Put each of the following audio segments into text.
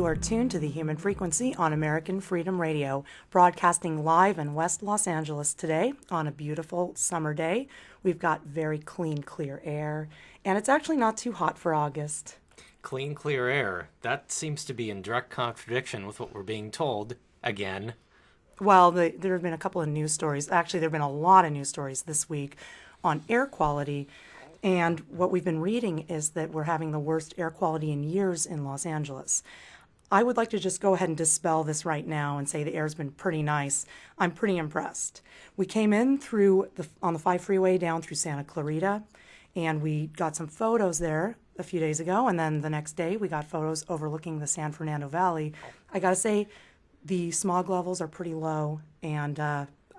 You are tuned to the Human Frequency on American Freedom Radio, broadcasting live in West Los Angeles today on a beautiful summer day. We've got very clean, clear air, and it's actually not too hot for August. Clean, clear air. That seems to be in direct contradiction with what we're being told again. Well, there have been a couple of news stories. Actually, there have been a lot of news stories this week on air quality. And what we've been reading is that we're having the worst air quality in years in Los Angeles. I would like to just go ahead and dispel this right now and say the air's been pretty nice. I'm pretty impressed. We came in on the 5 freeway down through Santa Clarita, and we got some photos there a few days ago, and then the next day we got photos overlooking the San Fernando Valley. I gotta say, the smog levels are pretty low, and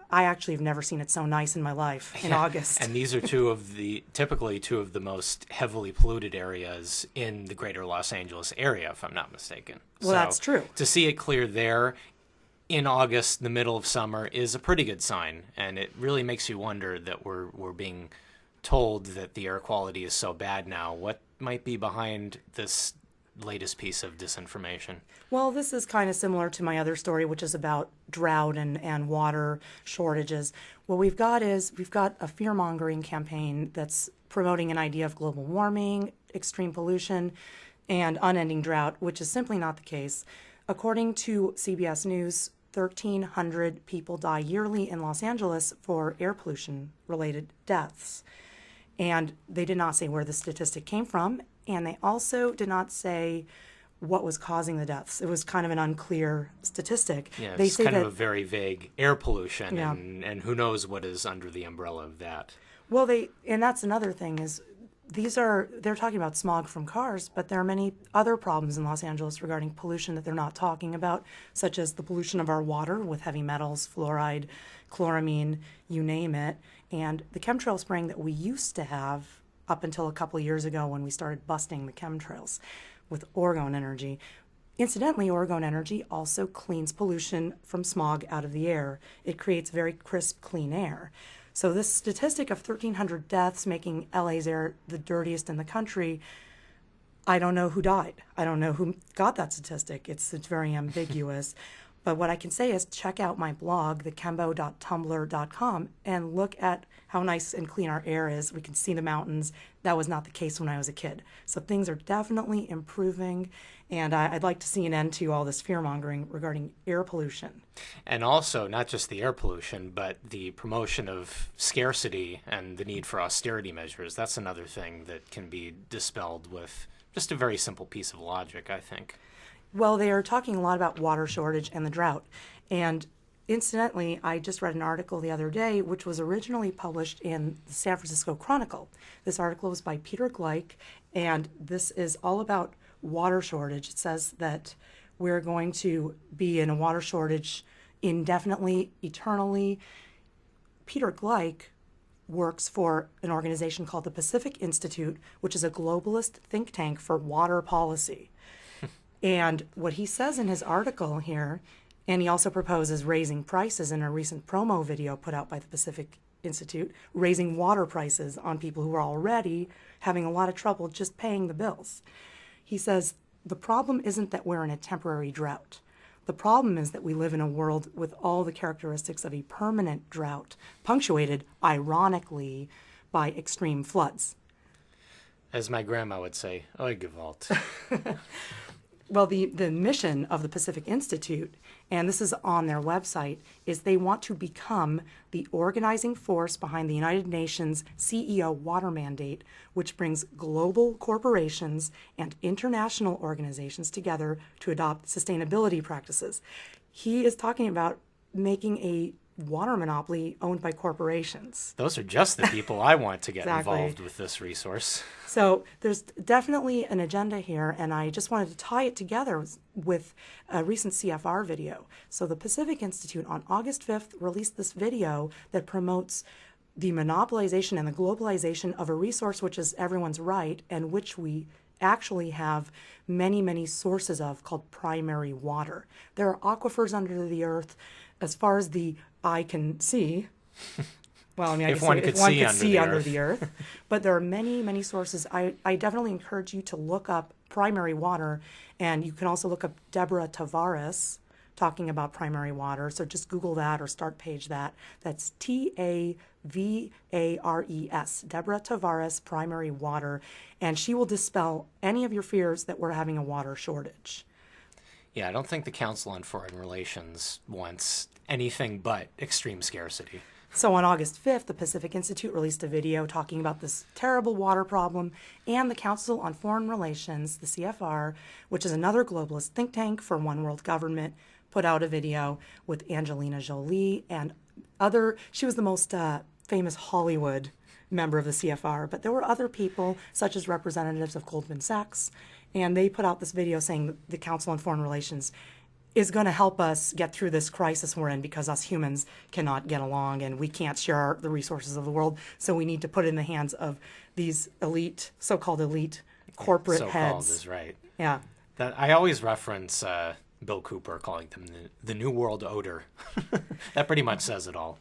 I actually have never seen it so nice in my life in August. And these are typically two of the most heavily polluted areas in the greater Los Angeles area, if I'm not mistaken. Well, that's true. To see it clear there in August, the middle of summer, is a pretty good sign. And it really makes you wonder that we're being told that the air quality is so bad now. What might be behind this latest piece of disinformation? Well, this is kind of similar to my other story, which is about drought and water shortages. What we've got a fear-mongering campaign that's promoting an idea of global warming, extreme pollution, and unending drought, which is simply not the case. According to CBS News, 1,300 people die yearly in Los Angeles for air pollution-related deaths. And they did not say where the statistic came from, and they also did not say what was causing the deaths. It was kind of an unclear statistic. Yeah, they it's say kind that, of a very vague air pollution, yeah. and who knows what is under the umbrella of that. Well, and that's another thing is they're talking about smog from cars, but there are many other problems in Los Angeles regarding pollution that they're not talking about, such as the pollution of our water with heavy metals, fluoride, chloramine, you name it, and the chemtrail spraying that we used to have up until a couple of years ago when we started busting the chemtrails with Oregon Energy. Incidentally, Oregon Energy also cleans pollution from smog out of the air. It creates very crisp, clean air. So this statistic of 1,300 deaths making LA's air the dirtiest in the country, I don't know who died. I don't know who got that statistic. It's very ambiguous. But what I can say is check out my blog, thekembo.tumblr.com, and look at how nice and clean our air is. We can see the mountains. That was not the case when I was a kid. So things are definitely improving, and I'd like to see an end to all this fear-mongering regarding air pollution. And also, not just the air pollution, but the promotion of scarcity and the need for austerity measures. That's another thing that can be dispelled with just a very simple piece of logic, I think. Well, they are talking a lot about water shortage and the drought. And incidentally, I just read an article the other day, which was originally published in the San Francisco Chronicle. This article was by Peter Gleich, and this is all about water shortage. It says that we're going to be in a water shortage indefinitely, eternally. Peter Gleich works for an organization called the Pacific Institute, which is a globalist think tank for water policy. And what he says in his article here, and he also proposes raising prices in a recent promo video put out by the Pacific Institute, raising water prices on people who are already having a lot of trouble just paying the bills. He says, the problem isn't that we're in a temporary drought. The problem is that we live in a world with all the characteristics of a permanent drought, punctuated, ironically, by extreme floods. As my grandma would say, oi gewalt. Well, the mission of the Pacific Institute, and this is on their website, is they want to become the organizing force behind the United Nations CEO water mandate, which brings global corporations and international organizations together to adopt sustainability practices. He is talking about making a water monopoly owned by corporations. Those are just the people I want to get Exactly. involved with this resource. So there's definitely an agenda here, and I just wanted to tie it together with a recent CFR video. So the Pacific Institute on August 5th released this video that promotes the monopolization and the globalization of a resource which is everyone's right and which we actually have many, many sources of, called primary water. There are aquifers under the earth as far as the eye can see. Well, I mean, if one could see under the earth. But there are many, many sources. I definitely encourage you to look up primary water. And you can also look up Deborah Tavares talking about primary water. So just Google that or start page that. That's Tavares, Deborah Tavares, primary water. And she will dispel any of your fears that we're having a water shortage. Yeah, I don't think the Council on Foreign Relations wants anything but extreme scarcity. So on August 5th, the Pacific Institute released a video talking about this terrible water problem, and the Council on Foreign Relations, the CFR, which is another globalist think tank for one world government, put out a video with Angelina Jolie and she was the most famous Hollywood member of the CFR, but there were other people, such as representatives of Goldman Sachs, and they put out this video saying the Council on Foreign Relations is going to help us get through this crisis we're in because us humans cannot get along and we can't share the resources of the world. So we need to put it in the hands of these elite, so-called elite corporate So-called heads. is right. Yeah. That I always reference Bill Cooper calling them the New World Order. That pretty much says it all.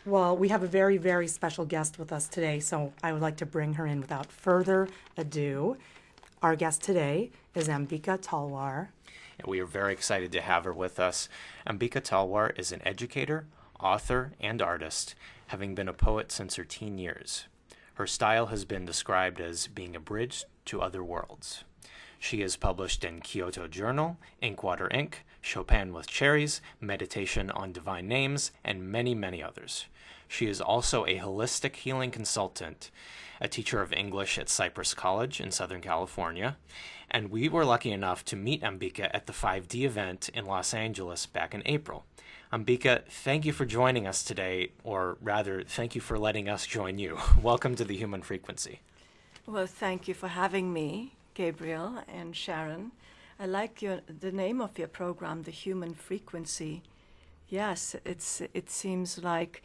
Well, we have a very, very special guest with us today, so I would like to bring her in without further ado. Our guest today is Ambika Talwar. And we are very excited to have her with us. Ambika Talwar is an educator, author, and artist, having been a poet since her teen years. Her style has been described as being a bridge to other worlds. She is published in Kyoto Journal, Inkwater Ink., Chopin with Cherries, Meditation on Divine Names, and many, many others. She is also a holistic healing consultant, a teacher of English at Cypress College in Southern California, and we were lucky enough to meet Ambika at the 5D event in Los Angeles back in April. Ambika, thank you for joining us today, or rather, thank you for letting us join you. Welcome to the Human Frequency. Well, thank you for having me, Gabriel and Sharon. I like the name of your program, The Human Frequency. Yes, it seems like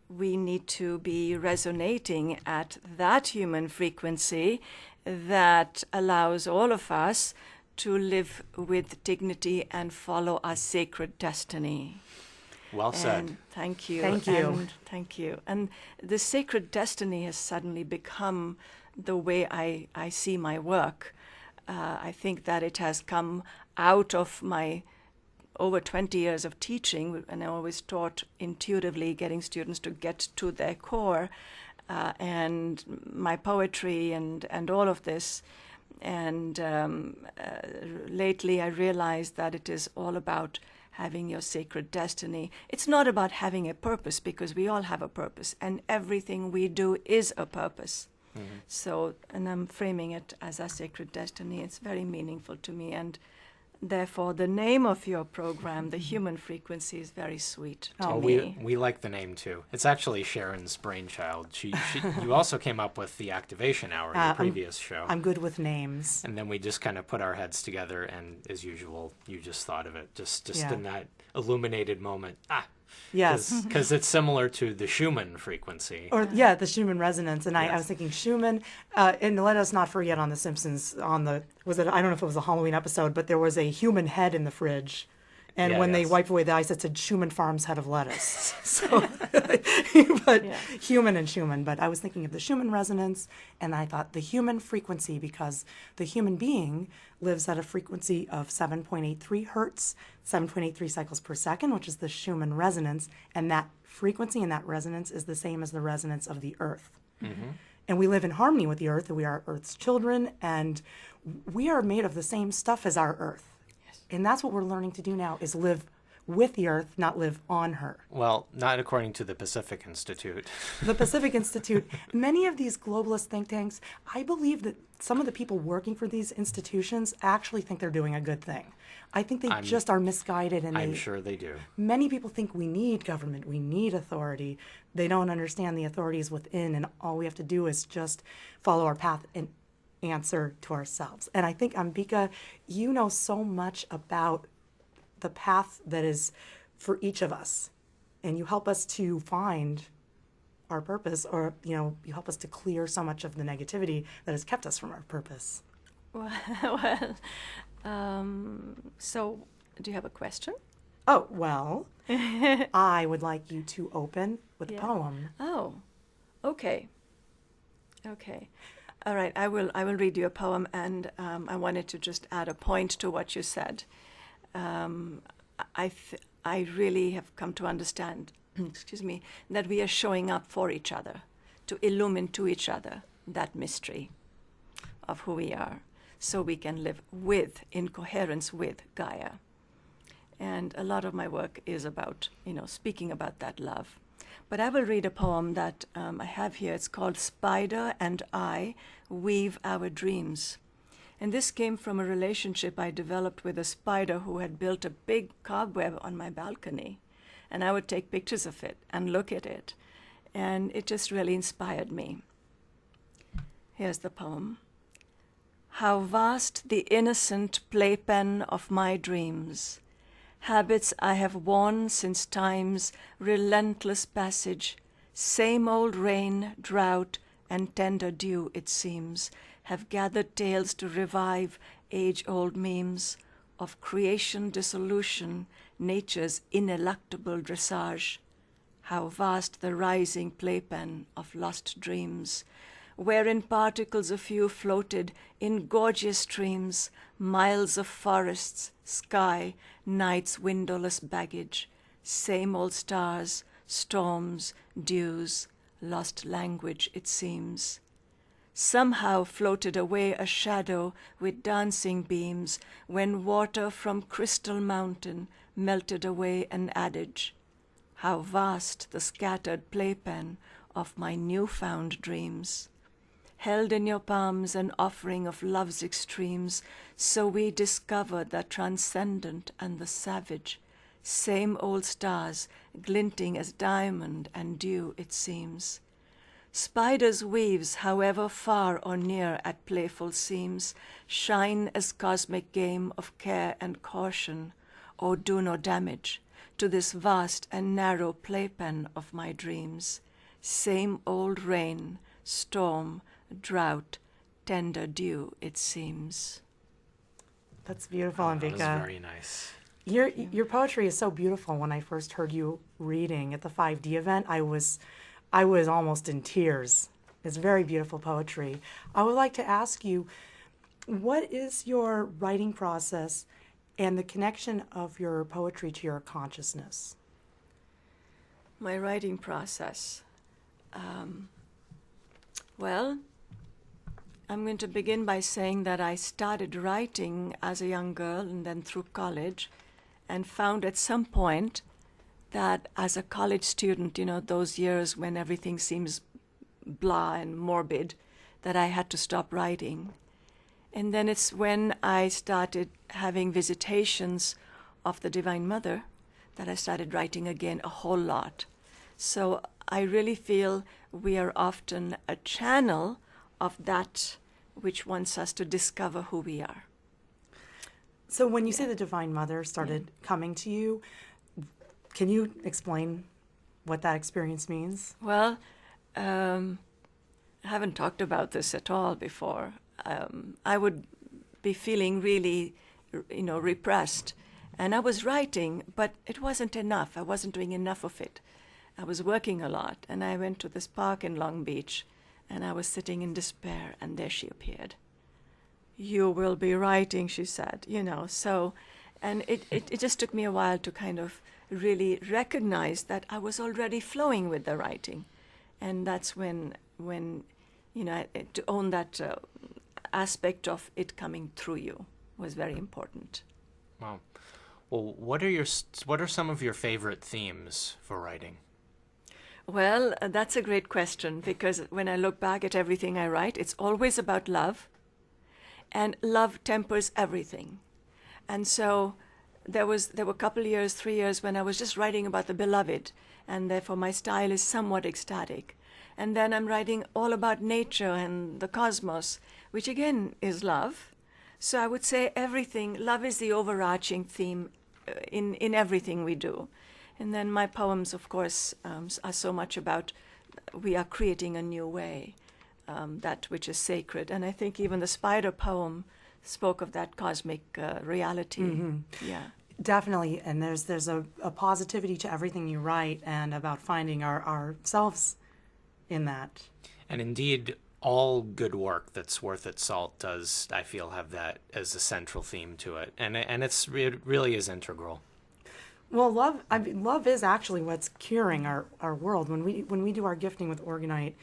we need to be resonating at that human frequency that allows all of us to live with dignity and our sacred destiny. Well said. And thank you. Thank you. And thank you. And the sacred destiny has suddenly become the way I see my work. I think that it has come out of my over 20 years of teaching, and I always taught intuitively, getting students to get to their core, and my poetry and all of this. And lately I realized that it is all about having your sacred destiny. It's not about having a purpose, because we all have a purpose, and everything we do is a purpose. Mm-hmm. So, and I'm framing it as a sacred destiny. It's very meaningful to me, and therefore, the name of your program, The Human Frequency, is very sweet to me. We like the name, too. It's actually Sharon's brainchild. You also came up with the Activation Hour in your previous show. I'm good with names. And then we just kind of put our heads together, and as usual, you just thought of it, just in that illuminated moment. Yes. Because it's similar to the Schumann frequency. Or, the Schumann resonance. And I was thinking Schumann, and let us not forget on The Simpsons, I don't know if it was a Halloween episode, but there was a human head in the fridge. And when they wiped away the ice, it said Schumann Farms head of lettuce. So, human and Schumann. But I was thinking of the Schumann resonance, and I thought the human frequency, because the human being lives at a frequency of 7.83 hertz, 7.83 cycles per second, which is the Schumann resonance. And that frequency and that resonance is the same as the resonance of the earth. Mm-hmm. And we live in harmony with the earth, and we are Earth's children, and we are made of the same stuff as our earth. And that's what we're learning to do now, is live with the earth, not live on her. Well, not according to the Pacific Institute. The Pacific Institute, many of these globalist think tanks, I believe that some of the people working for these institutions actually think they're doing a good thing. I think they just are misguided. And I'm sure they do. Many people think we need government, we need authority. They don't understand the authority is within, and all we have to do is just follow our path and answer to ourselves. And I think, Ambika, you know so much about the path that is for each of us, and you help us to find our purpose, or you help us to clear so much of the negativity that has kept us from our purpose. So do you have a question? Oh, well, I would like you to open with a poem. Oh, okay. All right, I will read you a poem, and I wanted to just add a point to what you said. I really have come to understand, excuse me, that we are showing up for each other, to illumine to each other that mystery of who we are, so we can live with, in coherence with Gaia. And a lot of my work is about, speaking about that love. But I will read a poem that I have here. It's called Spider and I Weave Our Dreams. And this came from a relationship I developed with a spider who had built a big cobweb on my balcony. And I would take pictures of it and look at it. And it just really inspired me. Here's the poem. How vast the innocent playpen of my dreams, habits I have worn since time's relentless passage, same old rain, drought, and tender dew, it seems, have gathered tales to revive age-old memes of creation dissolution, nature's ineluctable dressage. How vast the rising playpen of lost dreams, wherein particles of you floated in gorgeous streams, miles of forests, sky, night's windowless baggage, same old stars, storms, dews, lost language, it seems. Somehow floated away a shadow with dancing beams, when water from crystal mountain melted away an adage. How vast the scattered playpen of my newfound dreams. Held in your palms an offering of love's extremes, so we discover the transcendent and the savage, same old stars glinting as diamond and dew, it seems. Spiders' weaves, however far or near at playful seams, shine as cosmic game of care and caution, or do no damage to this vast and narrow playpen of my dreams. Same old rain, storm, drought, tender dew, it seems. That's beautiful, Ambika. That was very nice. Your poetry is so beautiful. When I first heard you reading at the 5D event, I was almost in tears. It's very beautiful poetry. I would like to ask you, what is your writing process and the connection of your poetry to your consciousness? My writing process. Well, I'm going to begin by saying that I started writing as a young girl and then through college, and found at some point that as a college student, those years when everything seems blah and morbid, that I had to stop writing. And then it's when I started having visitations of the Divine Mother that I started writing again a whole lot. So I really feel we are often a channel of that which wants us to discover who we are. So when you say the Divine Mother started coming to you, can you explain what that experience means? Well, I haven't talked about this at all before. I would be feeling really, repressed. And I was writing, but it wasn't enough. I wasn't doing enough of it. I was working a lot, and I went to this park in Long Beach, and I was sitting in despair, and there she appeared. You will be writing, she said, so, and it just took me a while to kind of really recognize that I was already flowing with the writing. And that's when to own that aspect of it coming through you was very important. Wow. Well, what are some of your favorite themes for writing? Well, that's a great question, because when I look back at everything I write, it's always about love, and love tempers everything. And so there were a couple years, 3 years, when I was just writing about the beloved, and therefore my style is somewhat ecstatic. And then I'm writing all about nature and the cosmos, which again is love. So I would say everything, love is the overarching theme in everything we do. And then my poems, of course, are so much about we are creating a new way, that which is sacred. And I think even the spider poem spoke of that cosmic reality. Mm-hmm. Yeah. Definitely. And there's a positivity to everything you write, and about finding ourselves in that. And indeed, all good work that's worth its salt does, I feel, have that as a central theme to it, and it really is integral. Well, love, I mean, love is actually what's curing our world. When we do our gifting with Organite,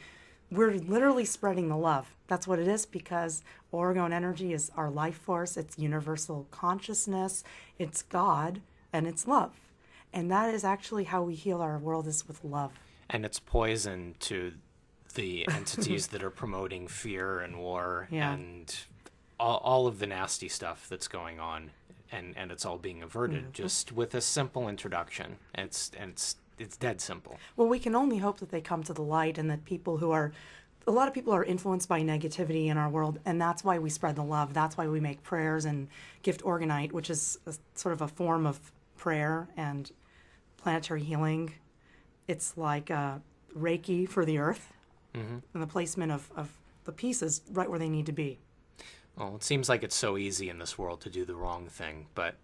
we're literally spreading the love. That's what it is, because orgone energy is our life force. It's universal consciousness. It's God, and it's love. And that is actually how we heal our world, is with love. And it's poison to the entities that are promoting fear and war Yeah. and all of the nasty stuff that's going on. And it's all being averted just with a simple introduction. It's dead simple. Well, we can only hope that they come to the light, and that a lot of people are influenced by negativity in our world, and that's why we spread the love. That's why we make prayers and gift Organite, which is sort of a form of prayer and planetary healing. It's like Reiki for the earth, and the placement of the pieces right where they need to be. Well, it seems like it's so easy in this world to do the wrong thing, but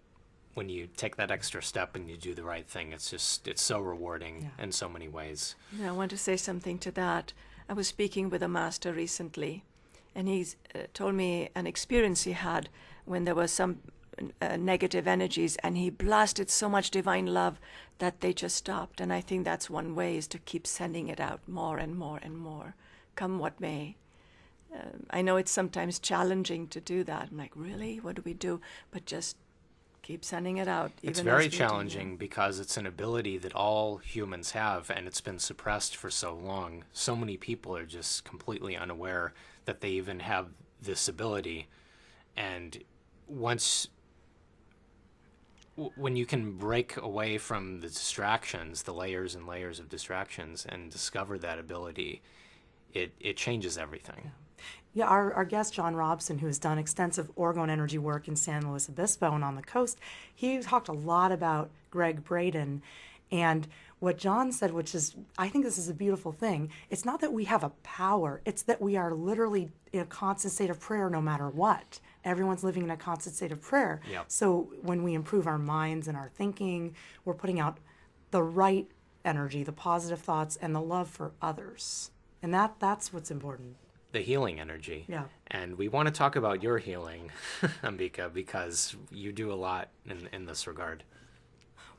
when you take that extra step and you do the right thing, it's so rewarding in so many ways. Yeah, I want to say something to that. I was speaking with a master recently, and he's told me an experience he had when there was some negative energies, and he blasted so much divine love that they just stopped. And I think that's one way, is to keep sending it out more and more and more, come what may. I know it's sometimes challenging to do that. I'm like, really? What do we do? But just keep sending it out. It's even very as we do. challenging because it's an ability that all humans have, and it's been suppressed for so long. So many people are just completely unaware that they even have this ability. And when you can break away from the distractions, the layers and layers of distractions, and discover that ability, it changes everything. Yeah, our guest, John Robson, who has done extensive orgone energy work in San Luis Obispo and on the coast, he talked a lot about Greg Braden. And what John said, which is, I think this is a beautiful thing, it's not that we have a power, it's that we are literally in a constant state of prayer no matter what. Everyone's living in a constant state of prayer. Yep. So when we improve our minds and our thinking, we're putting out the right energy, the positive thoughts, and the love for others. And that's what's important. The healing energy. Yeah. And we want to talk about your healing, Ambika, because you do a lot in this regard.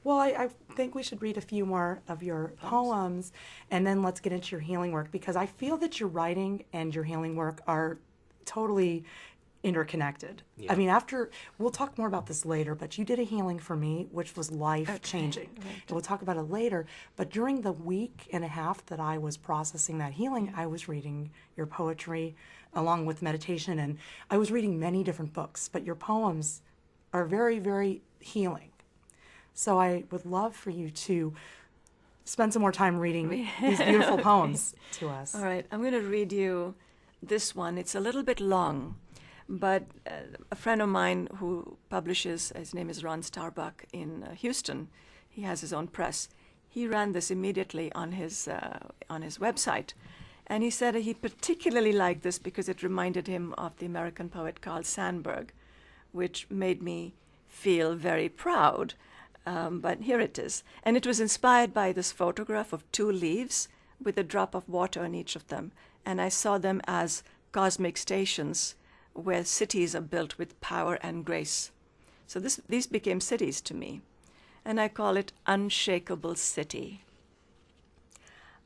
Well, I think we should read a few more of your poems, and then let's get into your healing work, because I feel that your writing and your healing work are totally interconnected. Yeah. I mean, we'll talk more about this later, but you did a healing for me, which was life-changing. Okay, right. And we'll talk about it later. But during the week and a half that I was processing that healing, I was reading your poetry along with meditation, and I was reading many different books, but your poems are very, very healing. So I would love for you to spend some more time reading these beautiful poems to us. All right, I'm going to read you this one. It's a little bit long, but a friend of mine who publishes, his name is Ron Starbuck in Houston, he has his own press. He ran this immediately on his website. And he said he particularly liked this because it reminded him of the American poet Carl Sandburg, which made me feel very proud. But here it is. And it was inspired by this photograph of 2 leaves with a drop of water on each of them. And I saw them as cosmic stations where cities are built with power and grace. So these became cities to me. And I call it Unshakable City.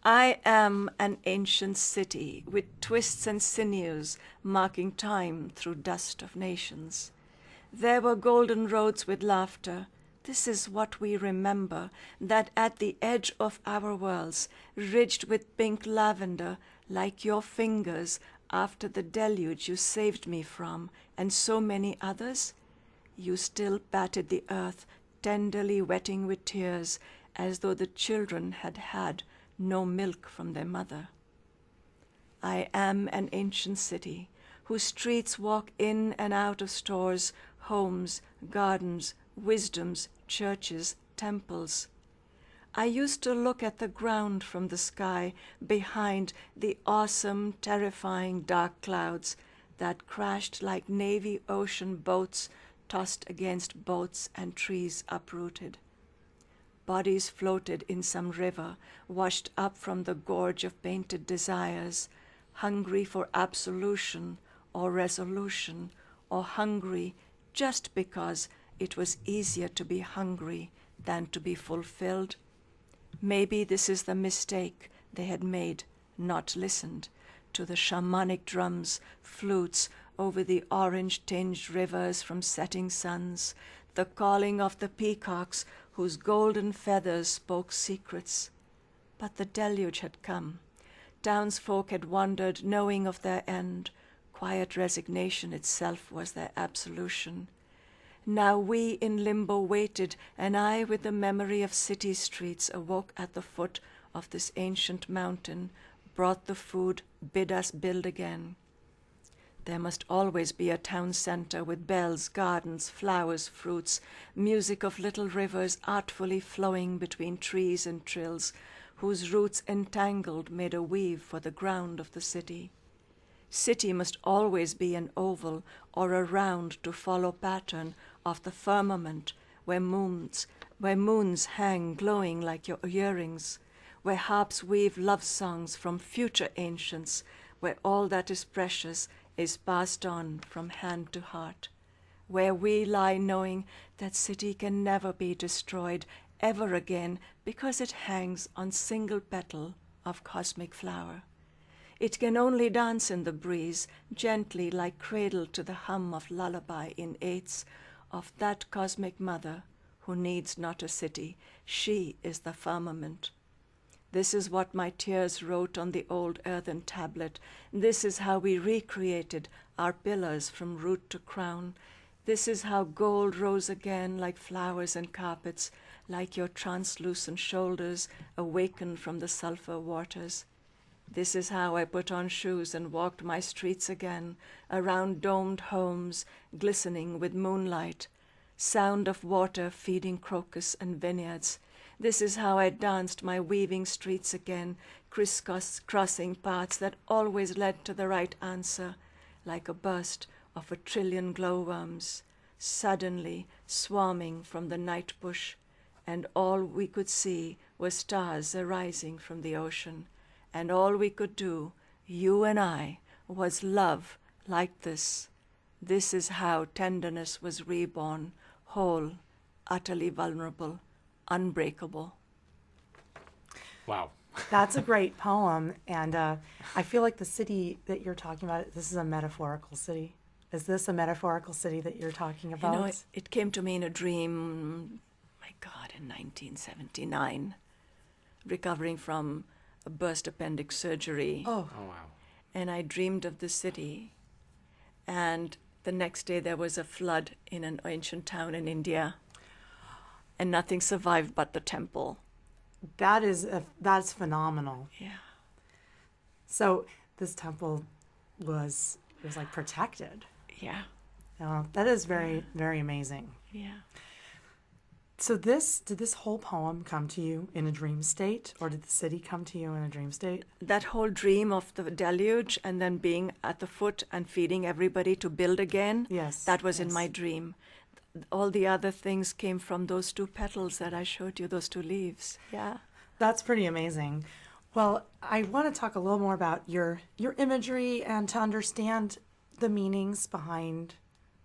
I am an ancient city with twists and sinews marking time through dust of nations. There were golden roads with laughter. This is what we remember, that at the edge of our worlds, ridged with pink lavender, like your fingers after the deluge you saved me from, and so many others, you still patted the earth, tenderly wetting with tears, as though the children had had no milk from their mother. I am an ancient city, whose streets walk in and out of stores, homes, gardens, wisdoms, churches, temples. I used to look at the ground from the sky behind the awesome, terrifying dark clouds that crashed like Navy ocean boats tossed against boats and trees uprooted. Bodies floated in some river, washed up from the gorge of painted desires, hungry for absolution or resolution, or hungry just because it was easier to be hungry than to be fulfilled. Maybe this is the mistake they had made, not listened to the shamanic drums, flutes over the orange-tinged rivers from setting suns, the calling of the peacocks whose golden feathers spoke secrets. But the deluge had come. Townsfolk had wandered, knowing of their end. Quiet resignation itself was their absolution. Now we in limbo waited, and I, with the memory of city streets, awoke at the foot of this ancient mountain, brought the food, bid us build again. There must always be a town center with bells, gardens, flowers, fruits, music of little rivers artfully flowing between trees and trills, whose roots entangled made a weave for the ground of the city. City must always be an oval or a round to follow pattern of the firmament, where moons hang glowing like your earrings, where harps weave love songs from future ancients, where all that is precious is passed on from hand to heart, where we lie knowing that city can never be destroyed ever again because it hangs on single petal of cosmic flower. It can only dance in the breeze, gently like cradle to the hum of lullaby in eighths of that cosmic mother who needs not a city. She is the firmament. This is what my tears wrote on the old earthen tablet. This is how we recreated our pillars from root to crown. This is how gold rose again like flowers and carpets, like your translucent shoulders awakened from the sulfur waters. This is how I put on shoes and walked my streets again, around domed homes, glistening with moonlight, sound of water feeding crocus and vineyards. This is how I danced my weaving streets again, crisscrossing paths that always led to the right answer, like a burst of 1,000,000,000,000 glowworms, suddenly swarming from the night bush, and all we could see were stars arising from the ocean. And all we could do, you and I, was love like this. This is how tenderness was reborn, whole, utterly vulnerable, unbreakable. Wow. That's a great poem, and I feel like the city that you're talking about, this is a metaphorical city. Is this a metaphorical city that you're talking about? You know, it came to me in a dream, my God, in 1979, recovering from a burst appendix surgery. Oh, wow. And I dreamed of the city. And the next day there was a flood in an ancient town in India. And nothing survived but the temple. that's phenomenal. Yeah. So this temple was like protected. Yeah. That is very, very amazing. Yeah. So did this whole poem come to you in a dream state, or did the city come to you in a dream state? That whole dream of the deluge and then being at the foot and feeding everybody to build again, Yes. that was in yes. my dream. All the other things came from those 2 petals that I showed you, those 2 leaves. Yeah. That's pretty amazing. Well, I want to talk a little more about your imagery and to understand the meanings behind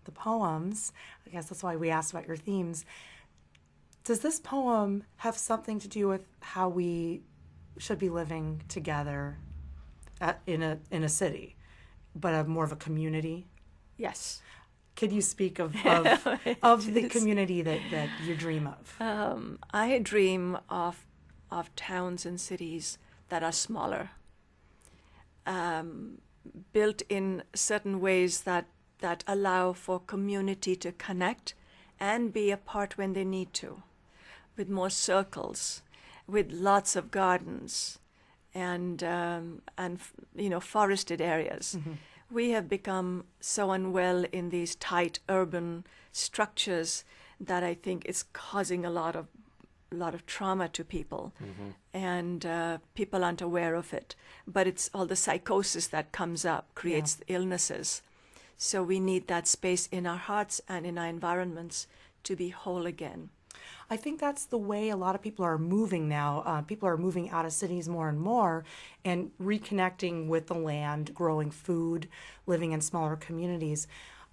the poems. I guess that's why we asked about your themes. Does this poem have something to do with how we should be living together in a city, but more of a community? Yes. Could you speak of the community that you dream of? I dream of towns and cities that are smaller, built in certain ways that allow for community to connect and be apart when they need to, with more circles, with lots of gardens, and forested areas. Mm-hmm. We have become so unwell in these tight urban structures that I think it's causing a lot of trauma to people, mm-hmm. and people aren't aware of it. But it's all the psychosis that comes up creates illnesses. So we need that space in our hearts and in our environments to be whole again. I think that's the way a lot of people are moving now. People are moving out of cities more and more and reconnecting with the land, growing food, living in smaller communities.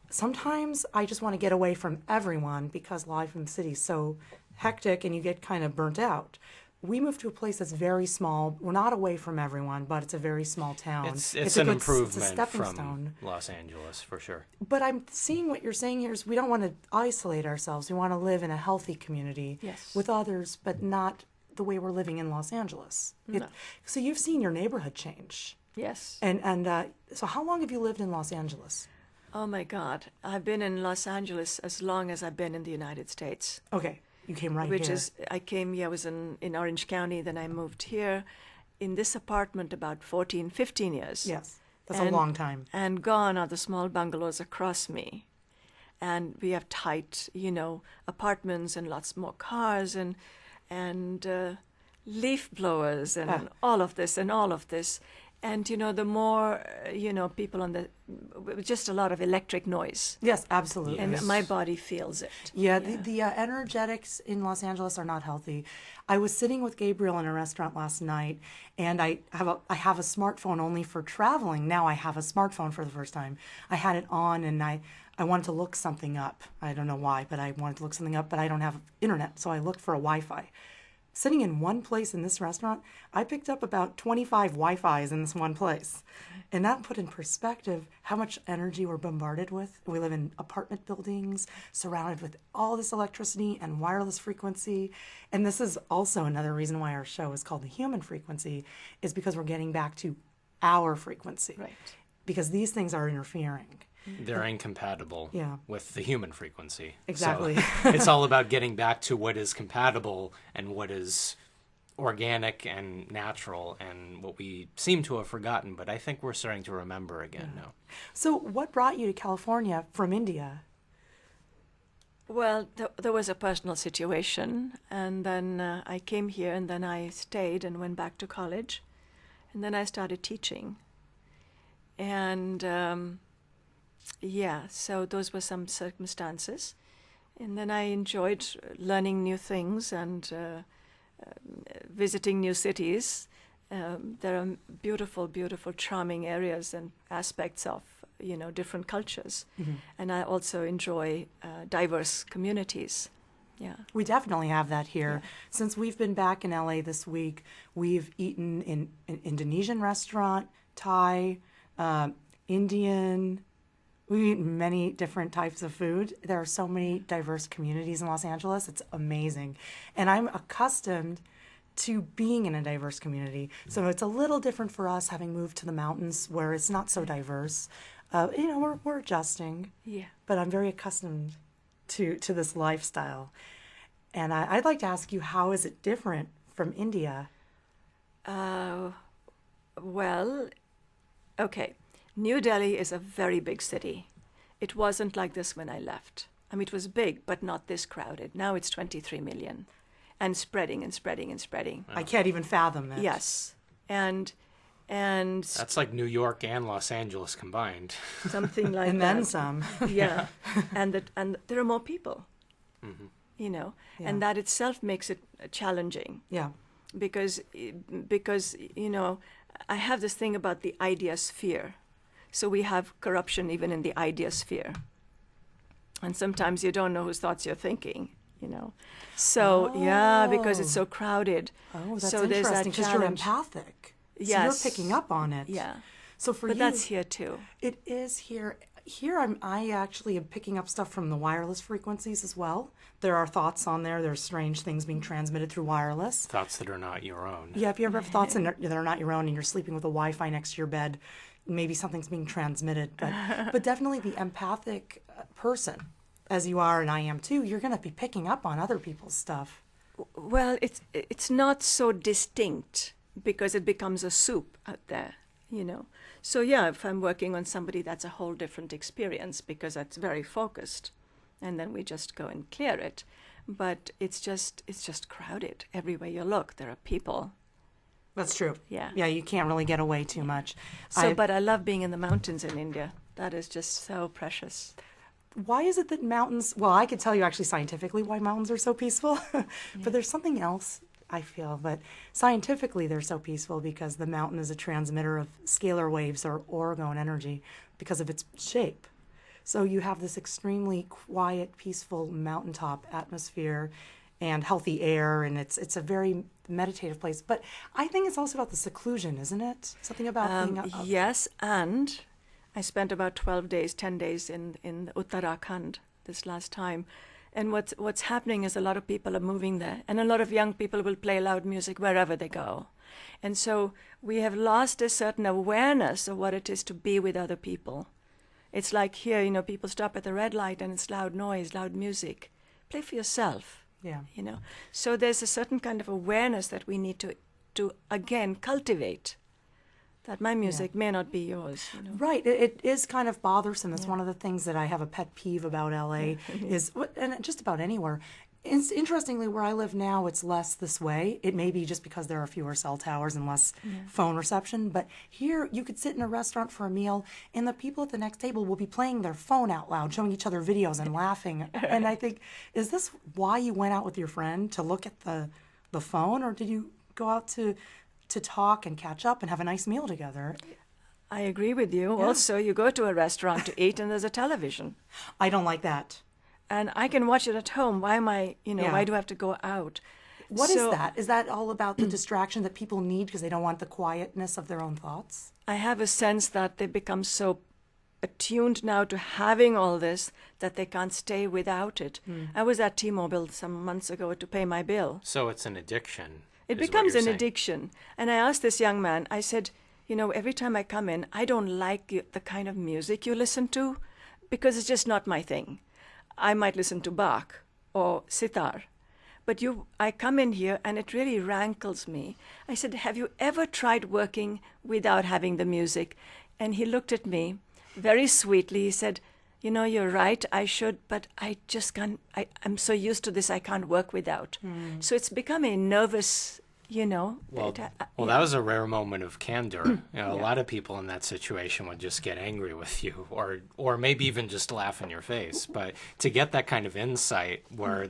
Sometimes I just want to get away from everyone because life in the city is so hectic and you get kind of burnt out. We moved to a place that's very small. We're not away from everyone, but it's a very small town. It's a an good, improvement it's a stepping from stone. Los Angeles, for sure. But I'm seeing what you're saying here is we don't want to isolate ourselves. We want to live in a healthy community Yes. with others, but not the way we're living in Los Angeles. No. So you've seen your neighborhood change. Yes. So how long have you lived in Los Angeles? Oh my God. I've been in Los Angeles as long as I've been in the United States. Okay, you came right Which here. is, I was in Orange County, then I moved here in this apartment about 14, 15 years. Yes, that's a long time. And gone are the small bungalows across me. And we have tight, apartments and lots more cars and leaf blowers and all of this and all of this. And, the more, people just a lot of electric noise. Yes, absolutely. And my body feels it. Yeah, the energetics in Los Angeles are not healthy. I was sitting with Gabriel in a restaurant last night, and I have a smartphone only for traveling. Now I have a smartphone for the first time. I had it on, and I wanted to look something up. I don't know why, but I wanted to look something up, but I don't have internet, so I looked for a Wi-Fi. Sitting in one place in this restaurant, I picked up about 25 Wi-Fis in this one place. And that put in perspective how much energy we're bombarded with. We live in apartment buildings surrounded with all this electricity and wireless frequency. And this is also another reason why our show is called The Human Frequency, is because we're getting back to our frequency. Right. Because these things are interfering. They're incompatible with the human frequency. Exactly. So it's all about getting back to what is compatible and what is organic and natural and what we seem to have forgotten, but I think we're starting to remember again now. So what brought you to California from India? Well, there was a personal situation, and then I came here, and then I stayed and went back to college, and then I started teaching. And so those were some circumstances. And then I enjoyed learning new things and visiting new cities. There are beautiful, beautiful, charming areas and aspects of, different cultures. Mm-hmm. And I also enjoy diverse communities. Yeah. We definitely have that here. Yeah. Since we've been back in LA this week, we've eaten in an Indonesian restaurant, Thai, Indian. We eat many different types of food. There are so many diverse communities in Los Angeles. It's amazing. And I'm accustomed to being in a diverse community. So it's a little different for us having moved to the mountains where it's not so diverse. We're adjusting. Yeah. But I'm very accustomed to this lifestyle. And I'd like to ask you, how is it different from India? Okay. New Delhi is a very big city. It wasn't like this when I left. I mean, it was big, but not this crowded. Now it's 23 million and spreading and spreading and spreading. I can't even fathom it. Yes. And that's like New York and Los Angeles combined. Something like and that. And then some. Yeah. and there are more people, Yeah. and that itself makes it challenging. Yeah. Because I have this thing about the idea sphere. So we have corruption even in the idea sphere. And sometimes you don't know whose thoughts you're thinking, So, because it's so crowded. Oh, that's so interesting, because you're empathic. So yes. you're picking up on it. Yeah. So for but you... that's here too. It is here. Here I actually am picking up stuff from the wireless frequencies as well. There are thoughts on there. There's strange things being transmitted through wireless. Thoughts that are not your own. Yeah, if you ever have thoughts that are not your own and you're sleeping with a Wi-Fi next to your bed, maybe something's being transmitted. But definitely the empathic person, as you are and I am too, you're going to be picking up on other people's stuff. Well, it's not so distinct because it becomes a soup out there, So if I'm working on somebody, that's a whole different experience because that's very focused, and then we just go and clear it. But it's just crowded everywhere you look. There are people. That's true. Yeah. Yeah, you can't really get away too much. But I love being in the mountains in India. That is just so precious. why is it that mountains, well, I could tell you actually scientifically why mountains are so peaceful, but there's something else I feel. But scientifically, they're so peaceful because the mountain is a transmitter of scalar waves or orgone energy because of its shape. So you have this extremely quiet, peaceful mountaintop atmosphere and healthy air, and it's a very meditative place. But I think it's also about the seclusion, isn't it? Something about being Yes, and I spent about 12 days, 10 days in Uttarakhand this last time. And what's happening is a lot of people are moving there, and a lot of young people will play loud music wherever they go. And so we have lost a certain awareness of what it is to be with other people. It's like here, people stop at the red light and it's loud noise, loud music. Play for yourself. Yeah. So there's a certain kind of awareness that we need to again cultivate. That my music may not be yours. Right. It is kind of bothersome. It's one of the things that I have a pet peeve about LA is, and just about anywhere. Interestingly, where I live now, it's less this way. It may be just because there are fewer cell towers and less phone reception. But here, you could sit in a restaurant for a meal, and the people at the next table will be playing their phone out loud, showing each other videos and laughing. And I think, is this why you went out with your friend, to look at the phone, or did you go out to talk and catch up and have a nice meal together? I agree with you. Yeah. Also, you go to a restaurant to eat, and there's a television. I don't like that. And I can watch it at home. Why am I, why do I have to go out? What is that? Is that all about the distraction that people need because they don't want the quietness of their own thoughts? I have a sense that they become so attuned now to having all this that they can't stay without it. I was at T-Mobile some months ago to pay my bill. So it's an addiction. It becomes an addiction. And I asked this young man, I said, every time I come in, I don't like the kind of music you listen to because it's just not my thing. I might listen to Bach or sitar, but I come in here and it really rankles me. I said, have you ever tried working without having the music? And he looked at me very sweetly. He said, you're right, I should, but I just can't, I'm so used to this, I can't work without. So it's become a nervous, Well, that was a rare moment of candor. A lot of people in that situation would just get angry with you, or maybe even just laugh in your face. But to get that kind of insight, where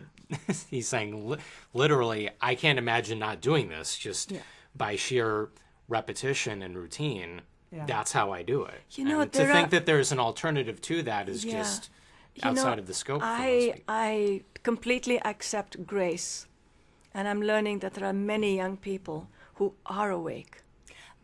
he's saying, literally, I can't imagine not doing this, just by sheer repetition and routine. That's how I do it. And to think that there's an alternative to that is just outside of the scope. I completely accept grace. And I'm learning that there are many young people who are awake.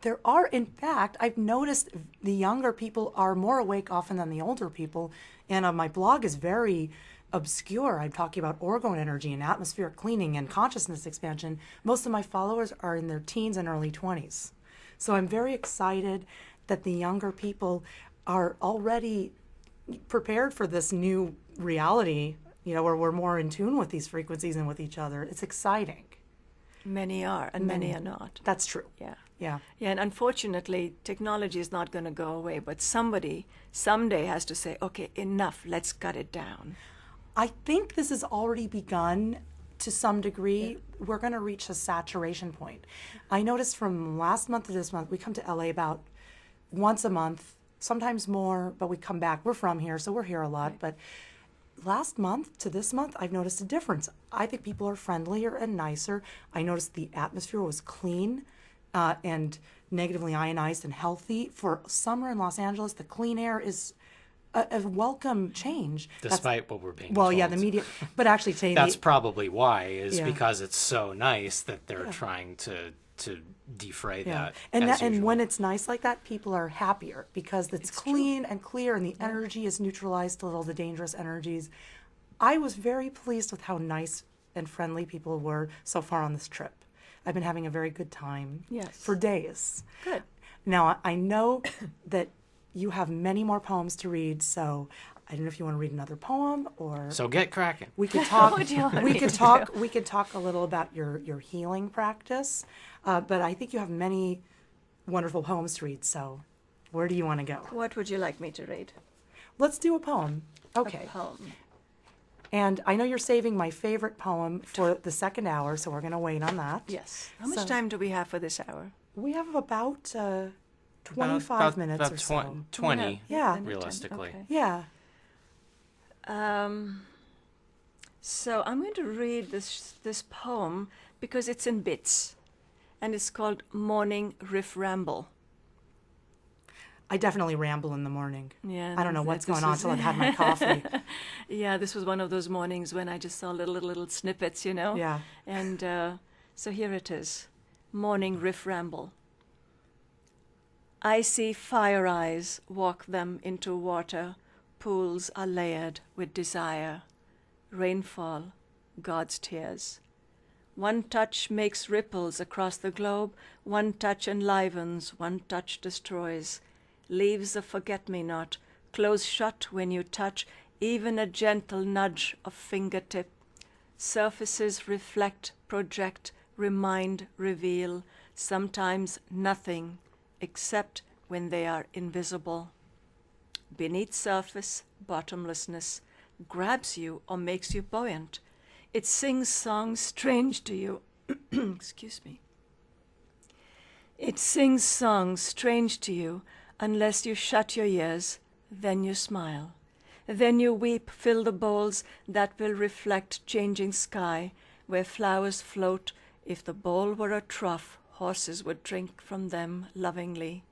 There are, in fact, I've noticed the younger people are more awake often than the older people. And my blog is very obscure. I'm talking about orgone energy and atmospheric cleaning and consciousness expansion. Most of my followers are in their teens and early 20s. So I'm very excited that the younger people are already prepared for this new reality, where we're more in tune with these frequencies and with each other. It's exciting. Many are, and many are not. That's true. Yeah, and unfortunately, technology is not going to go away, but somebody someday has to say, okay, enough, let's cut it down. I think this has already begun to some degree. We're going to reach a saturation point. I noticed from last month to this month, we come to LA about once a month, sometimes more, but we come back. We're from here, so we're here a lot, but last month to this month, I've noticed a difference. I think people are friendlier and nicer. I noticed the atmosphere was clean and negatively ionized and healthy. For summer in Los Angeles, the clean air is a welcome change. Despite what we're being told. Yeah, the media, but actually saying that's probably why, is because it's so nice that they're trying to defray that. And when it's nice like that, people are happier because it's clean and clear, and the energy is neutralized to all the dangerous energies. I was very pleased with how nice and friendly people were so far on this trip. I've been having a very good time for days. Good. Now, I know that you have many more poems to read, so I don't know if you want to read another poem or. So get cracking. We could talk. We could talk a little about your healing practice, but I think you have many wonderful poems to read. So, where do you want to go? What would you like me to read? Let's do a poem. Okay. A poem. And I know you're saving my favorite poem for the second hour, so we're going to wait on that. Yes. How much time do we have for this hour? We have about 25 minutes or so. 20, Yeah. realistically. Okay. Yeah. So I'm going to read this poem because it's in bits, and it's called Morning Riff Ramble. I definitely ramble in the morning. Yeah, I don't know this- what's this going on was- until I've had my coffee. Yeah, this was one of those mornings when I just saw little snippets, you know? Yeah. And so here it is. Morning Riff Ramble. I see fire eyes walk them into water. Pools are layered with desire. Rainfall, God's tears. One touch makes ripples across the globe. One touch enlivens, one touch destroys. Leaves a forget-me-not, close shut when you touch, even a gentle nudge of fingertip. Surfaces reflect, project, remind, reveal, sometimes nothing, except when they are invisible. Beneath surface, bottomlessness grabs you or makes you buoyant. It sings songs strange to you. Excuse me. It sings songs strange to you unless you shut your ears, then you smile. Then you weep, fill the bowls that will reflect changing sky, where flowers float. If the bowl were a trough, horses would drink from them lovingly.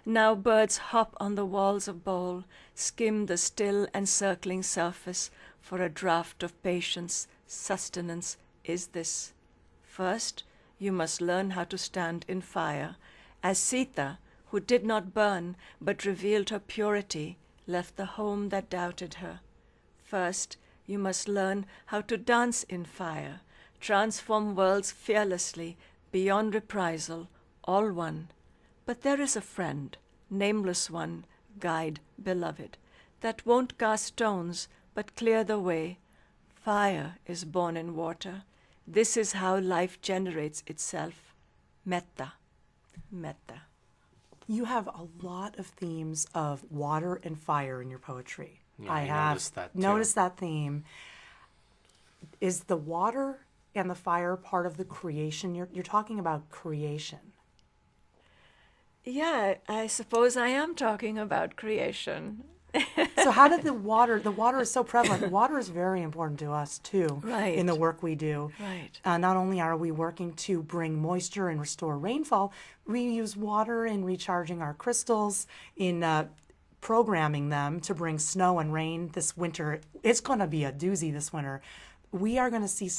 Now birds hop on the walls of bowl, skim the still encircling surface for a draught of patience. Sustenance is this. First, you must learn how to stand in fire, as Sita, who did not burn but revealed her purity, left the home that doubted her. First, you must learn how to dance in fire, transform worlds fearlessly, beyond reprisal, all one. But there is a friend, nameless one, guide, beloved, that won't cast stones but clear the way. Fire is born in water. This is how life generates itself. Metta. Metta. You have a lot of themes of water and fire in your poetry. Yeah, I I have noticed that, too. noticed that theme. Is the water and the fire part of the creation? You're talking about creation. Yeah, I suppose I am talking about creation. So how did the water is so prevalent. Water is very important to us too, Right. in the work we do. Right. Not only are we working to bring moisture and restore rainfall, we use water in recharging our crystals, in programming them to bring snow and rain this winter. It's going to be a doozy this winter. We are going to see,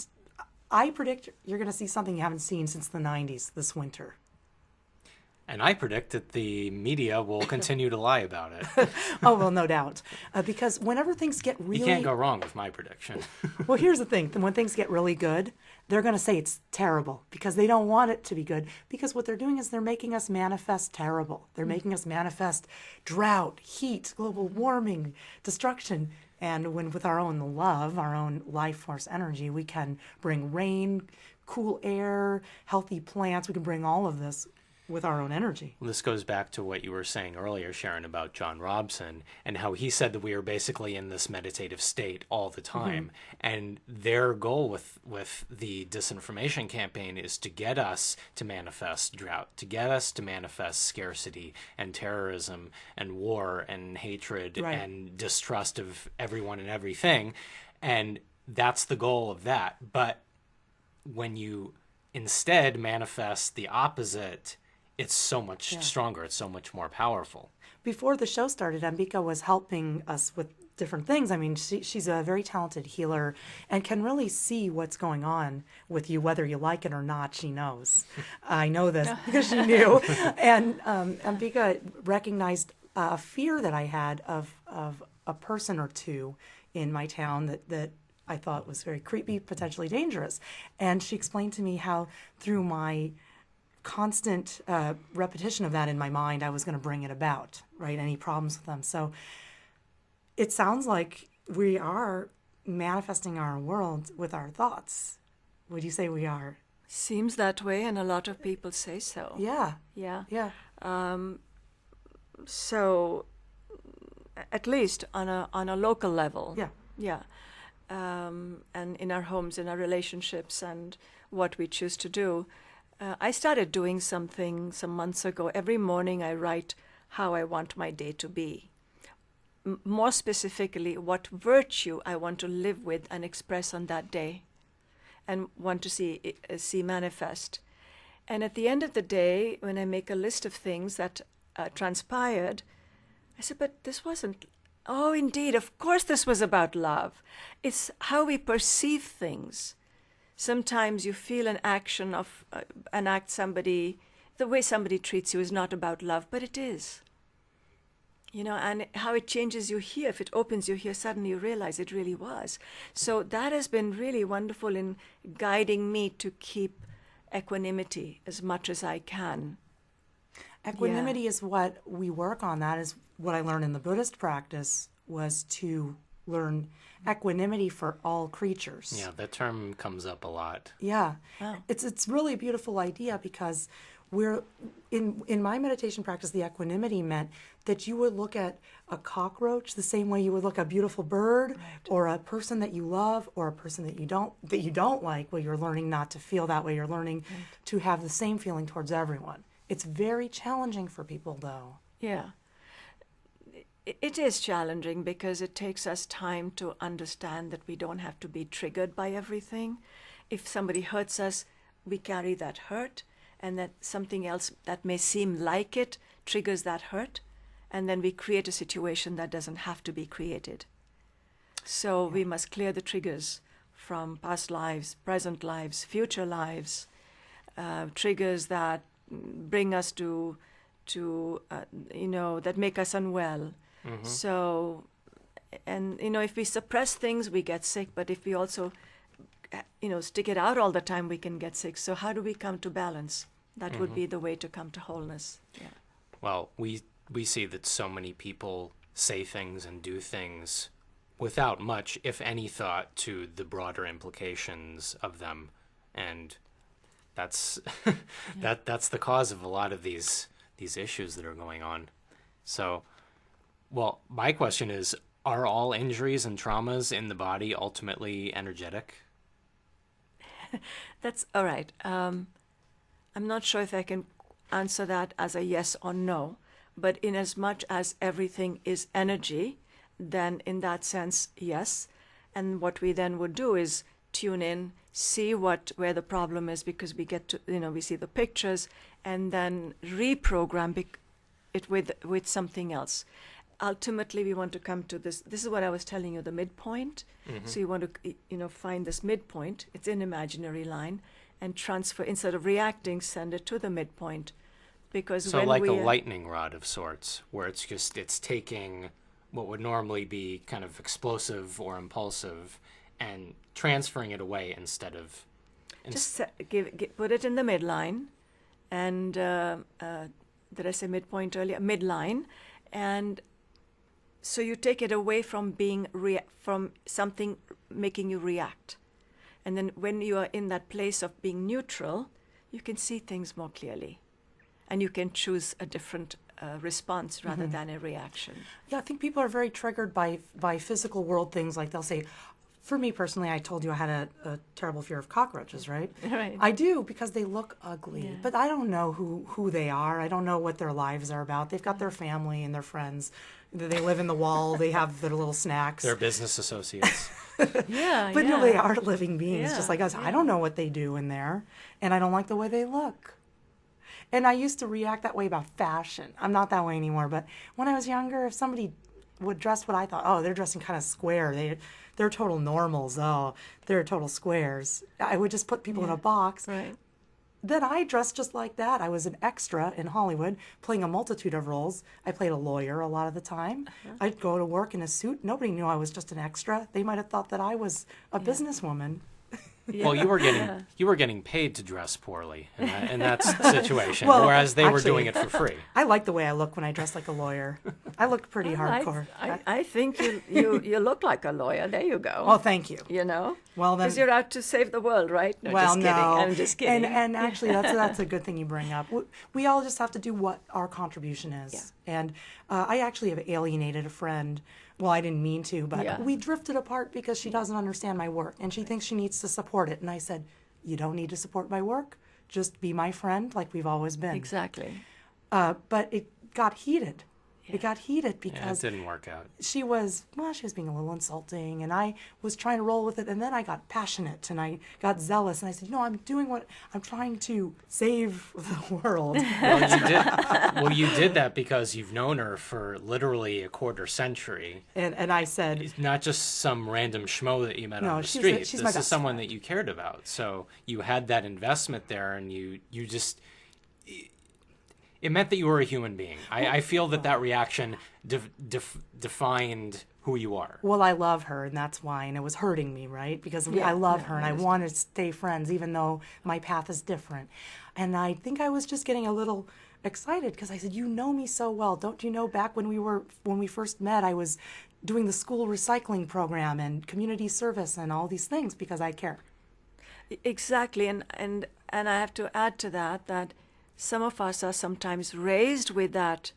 I predict you're going to see something you haven't seen since the 90s this winter. And I predict that the media will continue to lie about it. Oh, well, no doubt. Because whenever things get really... You can't go wrong with my prediction. Well, here's the thing. When things get really good, they're going to say it's terrible because they don't want it to be good. Because what they're doing is they're making us manifest terrible. They're making us manifest drought, heat, global warming, destruction. And when with our own love, our own life force energy, we can bring rain, cool air, healthy plants. We can bring all of this with our own energy. Well, this goes back to what you were saying earlier, Sharon, about John Robson and how he said that we are basically in this meditative state all the time. And their goal with the disinformation campaign is to get us to manifest drought, to get us to manifest scarcity and terrorism and war and hatred Right. and distrust of everyone and everything. And that's the goal of that. But when you instead manifest the opposite, it's so much stronger. It's so much more powerful. Before the show started, Ambika was helping us with different things. I mean, she's a very talented healer and can really see what's going on with you, whether you like it or not. She knows. I know this because she knew. And Ambika recognized a fear that I had of a person or two in my town that I thought was very creepy, potentially dangerous. And she explained to me how through my constant repetition of that in my mind, I was going to bring it about, right? Any problems with them. So it sounds like we are manifesting our world with our thoughts. Would you say we are? Seems that way, and a lot of people say so. Yeah. Yeah. Yeah. So, at least on a local level. Yeah. Yeah. And in our homes, in our relationships, and what we choose to do. I started doing something some months ago. Every morning I write how I want my day to be. more specifically, what virtue I want to live with and express on that day and want to see manifest. And at the end of the day, when I make a list of things that transpired, I said, but this wasn't, oh, indeed, of course this was about love. It's how we perceive things. Sometimes you feel an action of, somebody, the way somebody treats you is not about love, but it is. And how it changes you here, if it opens you here, suddenly you realize it really was. So that has been really wonderful in guiding me to keep equanimity as much as I can. Equanimity is what we work on. That is what I learned in the Buddhist practice, was to learn equanimity for all creatures. Yeah, that term comes up a lot. Yeah. Wow. It's really a beautiful idea, because we're in my meditation practice, the equanimity meant that you would look at a cockroach the same way you would look at a beautiful bird, right, or a person that you love, or a person that you don't like. Well, you're learning not to feel that way. You're learning to have the same feeling towards everyone. It's very challenging for people, though. Yeah. It is challenging because it takes us time to understand that we don't have to be triggered by everything. If somebody hurts us, we carry that hurt, and that something else that may seem like it triggers that hurt, and then we create a situation that doesn't have to be created. So we must clear the triggers from past lives, present lives, future lives, triggers that bring us to that make us unwell. Mm-hmm. So, and if we suppress things, we get sick. But if we also, stick it out all the time, we can get sick. So how do we come to balance? That would be the way to come to wholeness. Yeah. Well, we see that so many people say things and do things without much, if any, thought to the broader implications of them, and that's that's the cause of a lot of these issues that are going on. So, well, my question is, are all injuries and traumas in the body ultimately energetic? That's all right. I'm not sure if I can answer that as a yes or no, but in as much as everything is energy, then in that sense, yes. And what we then would do is tune in, see where the problem is, because we get to, we see the pictures, and then reprogram it with something else. Ultimately, we want to come to this. This is what I was telling you, the midpoint. Mm-hmm. So you want to, find this midpoint. It's an imaginary line, and transfer, instead of reacting, send it to the midpoint. Because so like a lightning rod of sorts, where it's taking what would normally be kind of explosive or impulsive and transferring it away instead of... Just put it in the midline. And did I say midpoint earlier? Midline. And so you take it away from being from something making you react. And then when you are in that place of being neutral, you can see things more clearly. And you can choose a different response rather than a reaction. Yeah, I think people are very triggered by physical world things. Like they'll say, for me personally, I told you I had a terrible fear of cockroaches, right? Right. I do, because they look ugly. Yeah. But I don't know who they are. I don't know what their lives are about. They've got their family and their friends. They live in the wall. They have their little snacks. They're business associates. Yeah, but no, they are living beings, Yeah, just like us. yeah. I don't know what they do in there, and I don't like the way they look. And I used to react that way about fashion. I'm not that way anymore, but when I was younger, if somebody would dress what I thought, oh, they're dressing kind of square, they're total normals, oh, they're total squares, I would just put people in a box. Right. Then I dressed just like that. I was an extra in Hollywood, playing a multitude of roles. I played a lawyer a lot of the time. I'd go to work in a suit. Nobody knew I was just an extra. They might have thought that I was a businesswoman. Yeah. Well, you were getting paid to dress poorly in that situation, Well, whereas they were actually, doing it for free. I like the way I look when I dress like a lawyer. I look pretty hardcore. I think you look like a lawyer. There you go. Oh, thank you. Well, then, because you're out to save the world, right? No, well, just kidding. no. I'm just kidding. And actually, that's a good thing you bring up. We all just have to do what our contribution is. Yeah. And I actually have alienated a friend. Well, I didn't mean to, but we drifted apart because she doesn't understand my work, and she thinks she needs to support it. And I said, you don't need to support my work. Just be my friend like we've always been. Exactly. But it got heated. It got heated Yeah, it because didn't work out. she was being a little insulting, and I was trying to roll with it, and then I got passionate and I got zealous, and I said, I'm doing what I'm trying to save the world. Well, you did that because you've known her for literally a quarter century. And I said, It's not just some random schmo that you met No, on the she's street. she's my This is best someone friend. that you cared about. So you had that investment there, and you just it meant that you were a human being. I feel that reaction defined who you are. well, I love her, and that's why, and it was hurting me, right? Because I love her, and I wanted to stay friends, even though my path is different. And I think I was just getting a little excited because I said, "You know me so well, don't you know? Back when we first met, I was doing the school recycling program and community service and all these things because I care." Exactly, and I have to add to that some of us are sometimes raised with that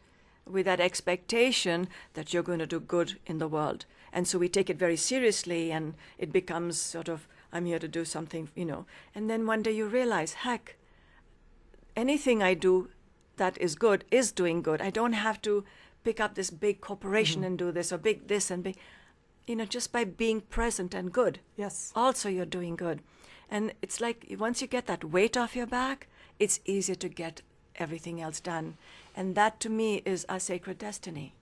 expectation that you're going to do good in the world, and so we take it very seriously, and it becomes sort of, I'm here to do something, and then one day you realize, heck, anything I do that is good is doing good. I don't have to pick up this big corporation and do this, or big this and big, just by being present and good. Yes. Also, you're doing good. And it's like once you get that weight off your back, it's easier to get everything else done. And that, to me, is our sacred destiny.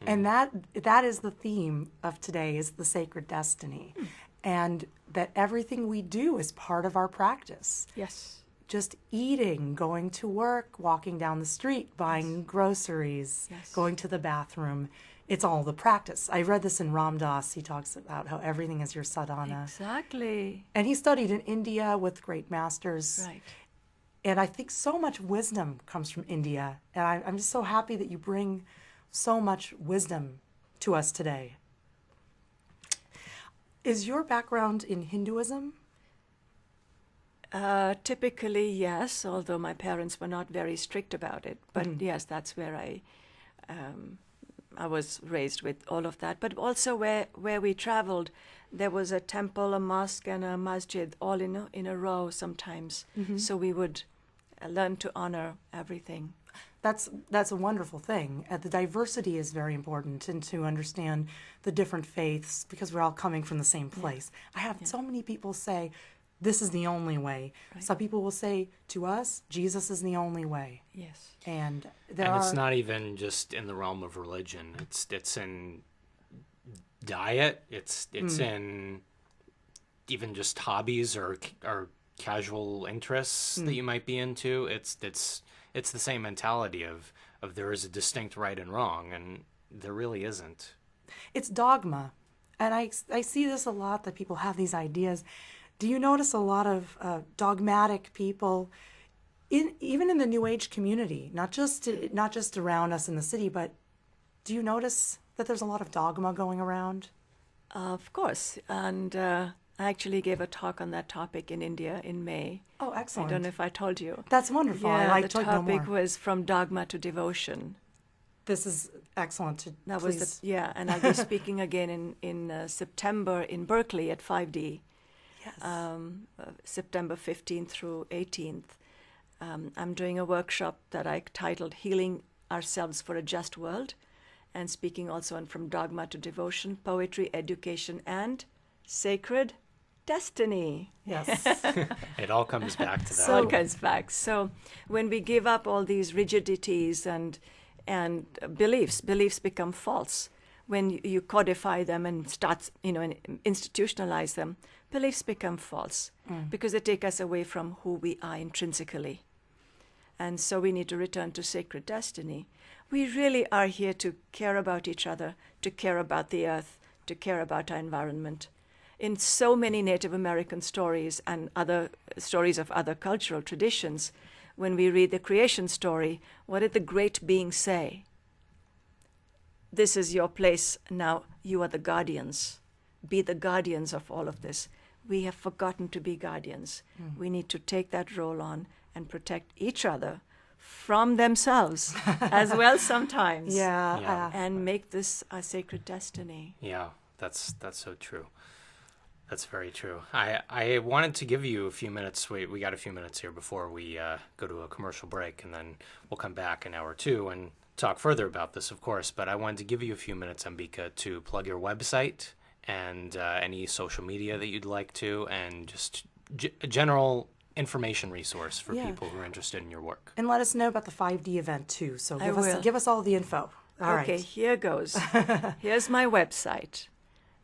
And that is the theme of today, is the sacred destiny. And that everything we do is part of our practice. Yes. Just eating, going to work, walking down the street, buying groceries, Yes. going to the bathroom. It's all the practice. I read this in Ram Dass. He talks about how everything is your sadhana. Exactly. And he studied in India with great masters. Right. And I think so much wisdom comes from India. And I'm just so happy that you bring so much wisdom to us today. Is your background in Hinduism? Typically, yes, although my parents were not very strict about it. But yes, that's where I was raised with all of that. But also where we traveled, there was a temple, a mosque, and a masjid all in a row sometimes. So we would learn to honor everything. That's a wonderful thing. The diversity is very important, and to understand the different faiths, because we're all coming from the same place. I have so many people say, this is the only way. Right. Some people will say to us, Jesus is the only way. Yes. And It's not even just in the realm of religion. It's in diet. It's in even just hobbies or casual interests that you might be into. It's the same mentality of there is a distinct right and wrong, and there really isn't. It's dogma. And I see this a lot, that people have these ideas. Do you notice a lot of dogmatic people, even in the New Age community, not just around us in the city, but do you notice that there's a lot of dogma going around? Of course. And I actually gave a talk on that topic in India in May. Oh, excellent. I don't know if I told you. That's wonderful. I like to the know more. topic was From Dogma to Devotion. This is excellent. That Please. was and I'll be speaking again in September in Berkeley at 5D. Yes. September 15th through 18th. I'm doing a workshop that I titled Healing Ourselves for a Just World, and speaking also on From Dogma to Devotion, Poetry, Education, and Sacred Destiny. Yes. It all comes back to that. All comes back. So when we give up all these rigidities and beliefs become false. When you codify them and start, and institutionalize them, beliefs become false because they take us away from who we are intrinsically. And so we need to return to sacred destiny. We really are here to care about each other, to care about the earth, to care about our environment. In so many Native American stories and other stories of other cultural traditions, when we read the creation story, what did the great being say? This is your place now. You are the guardians. Be the guardians of all of this. We have forgotten to be guardians. We need to take that role on and protect each other from themselves as well sometimes. Yeah. And make this a sacred destiny. Yeah, that's so true. That's very true. I wanted to give you a few minutes. We got a few minutes here before we go to a commercial break, and then we'll come back in hour two and talk further about this, of course. But I wanted to give you a few minutes, Ambika, to plug your website and any social media that you'd like to, and just a general information resource for people who are interested in your work. And let us know about the 5D event, too. So give us all the info. All okay, right. Here goes. Here's my website,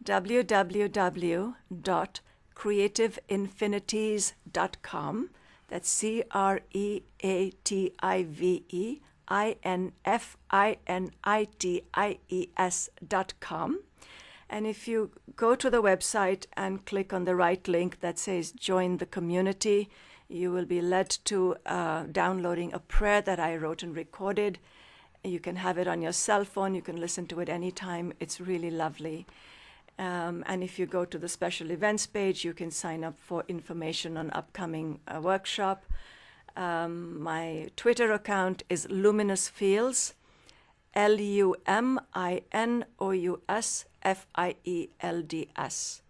www.creativeinfinities.com. That's creativeinfinities.com. And if you go to the website and click on the right link that says Join the Community, you will be led to downloading a prayer that I wrote and recorded. You can have it on your cell phone. You can listen to it anytime. It's really lovely. And if you go to the special events page, you can sign up for information on upcoming workshop. My Twitter account is Luminous Fields, LUMINOUSFIELDS.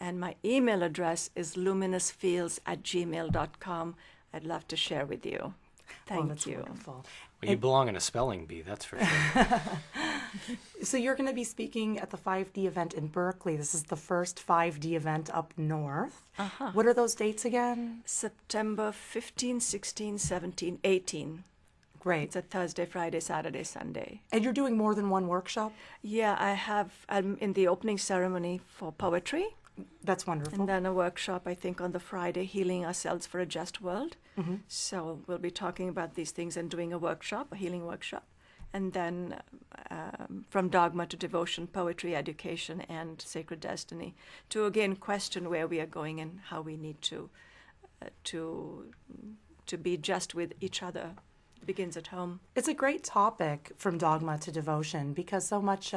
And my email address is luminousfields@gmail.com. I'd love to share with you. Thank you. Wonderful. Well, you belong in a spelling bee, that's for sure. So you're going to be speaking at the 5D event in Berkeley. This is the first 5D event up north. What are those dates again? September 15, 16, 17, 18. Great. It's a Thursday, Friday, Saturday, Sunday. And you're doing more than one workshop? Yeah, I'm in the opening ceremony for poetry. That's wonderful. And then a workshop, I think, on the Friday, Healing Ourselves for a Just World. So we'll be talking about these things and doing a workshop, a healing workshop. And then from dogma to devotion, poetry, education, and sacred destiny, to again question where we are going and how we need to be just with each other. It begins at home. It's a great topic, from dogma to devotion, because so much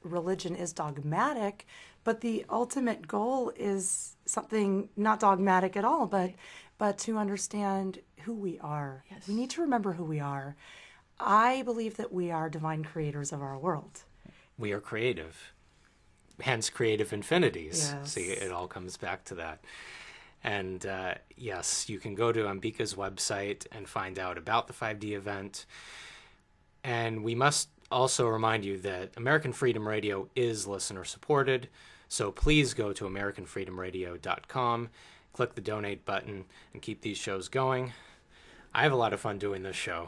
religion is dogmatic, but the ultimate goal is something not dogmatic at all, but to understand who we are. Yes. We need to remember who we are. I believe that we are divine creators of our world. We are creative, hence creative infinities. Yes. See, it all comes back to that. And yes, you can go to Ambika's website and find out about the 5D event. And we must also remind you that American Freedom Radio is listener supported. So please go to AmericanFreedomRadio.com, click the donate button, and keep these shows going. I have a lot of fun doing this show,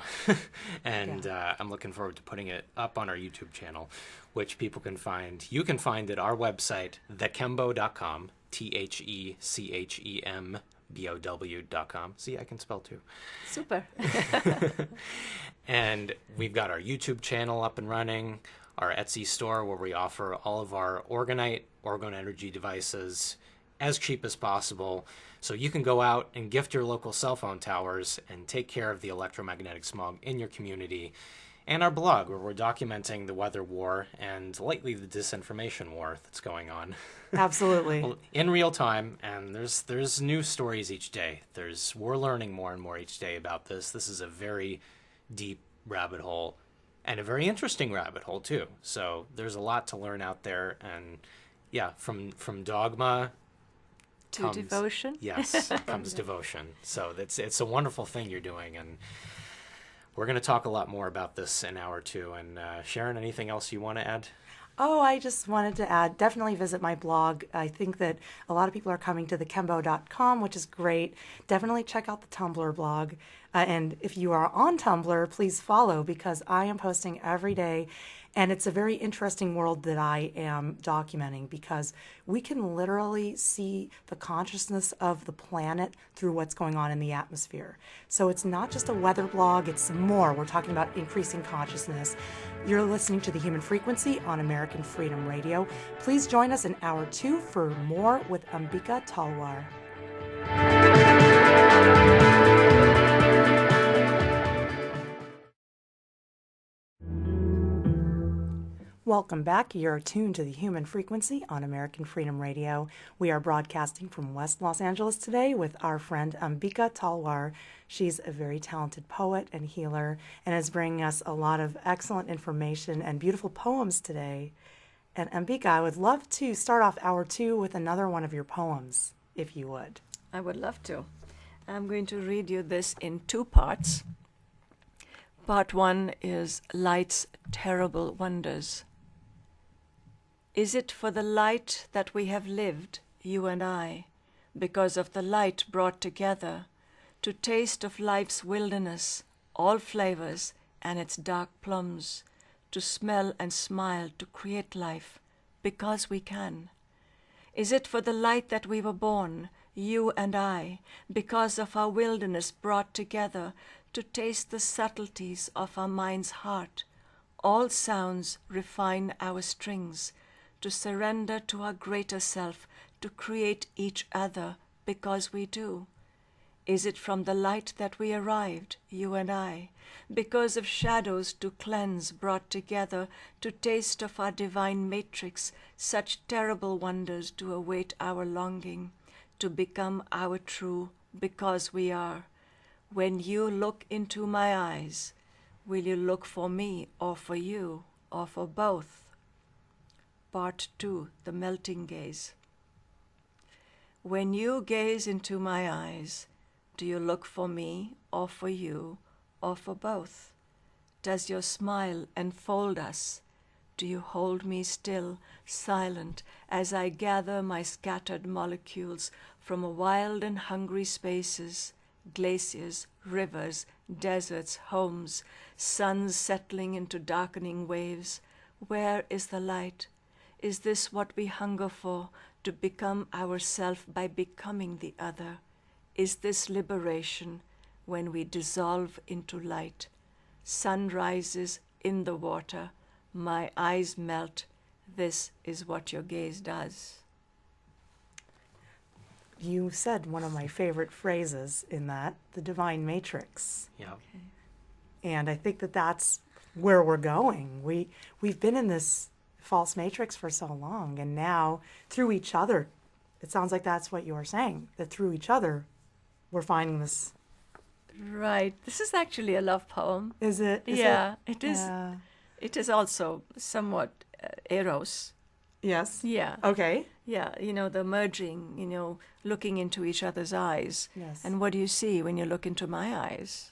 and I'm looking forward to putting it up on our YouTube channel, which people can find. You can find at our website, thechembo.com, THECHEMBOW.com. See, I can spell too. Super. And we've got our YouTube channel up and running, our Etsy store where we offer all of our Orgonite, Orgone Energy devices as cheap as possible. So you can go out and gift your local cell phone towers and take care of the electromagnetic smog in your community. And our blog, where we're documenting the weather war and lately the disinformation war that's going on. Absolutely. In real time, and there's new stories each day. We're learning more and more each day about this. This is a very deep rabbit hole, and a very interesting rabbit hole too. So there's a lot to learn out there, and yeah, from dogma To devotion? Yes, comes devotion. So it's a wonderful thing you're doing, and we're going to talk a lot more about this in hour two. And Sharon, anything else you want to add? Oh, I just wanted to add, definitely visit my blog. I think that a lot of people are coming to thechembo.com, which is great. Definitely check out the Tumblr blog. And if you are on Tumblr, please follow, because I am posting every day. And it's a very interesting world that I am documenting, because we can literally see the consciousness of the planet through what's going on in the atmosphere. So it's not just a weather blog, it's more. We're talking about increasing consciousness. You're listening to The Human Frequency on American Freedom Radio. Please join us in hour two for more with Ambika Talwar. Welcome back. You're tuned to The Human Frequency on American Freedom Radio. We are broadcasting from West Los Angeles today with our friend Ambika Talwar. She's a very talented poet and healer and is bringing us a lot of excellent information and beautiful poems today. And Ambika, I would love to start off hour 2 with another one of your poems, if you would. I would love to. I'm going to read you this in 2 parts. Part 1 is Light's Terrible Wonders. Is it for the light that we have lived, you and I, because of the light brought together, to taste of life's wilderness, all flavors and its dark plums, to smell and smile, to create life, because we can? Is it for the light that we were born, you and I, because of our wilderness brought together, to taste the subtleties of our mind's heart? All sounds refine our strings, to surrender to our greater self, to create each other, because we do. Is it from the light that we arrived, you and I, because of shadows to cleanse brought together, to taste of our divine matrix, such terrible wonders to await our longing, to become our true, because we are? When you look into my eyes, will you look for me or for you or for both? Part 2, The Melting Gaze. When you gaze into my eyes, do you look for me or for you or for both? Does your smile enfold us? Do you hold me still, silent, as I gather my scattered molecules from a wild and hungry spaces, glaciers, rivers, deserts, homes, suns settling into darkening waves? Where is the light? Is this what we hunger for, to become ourself by becoming the other? Is this liberation when we dissolve into light? Sun rises in the water, my eyes melt. This is what your gaze does. You said one of my favorite phrases in that, the divine matrix. Yeah. Okay. And I think that that's where we're going. We've been in this false matrix for so long, and now through each other, it sounds like that's what you were saying, that through each other we're finding this. Right. This is actually a love poem. Is it? Yeah, it is. Yeah. It is also somewhat eros. Yes. Yeah. Okay. Yeah, the merging, looking into each other's eyes. Yes. And what do you see when you look into my eyes?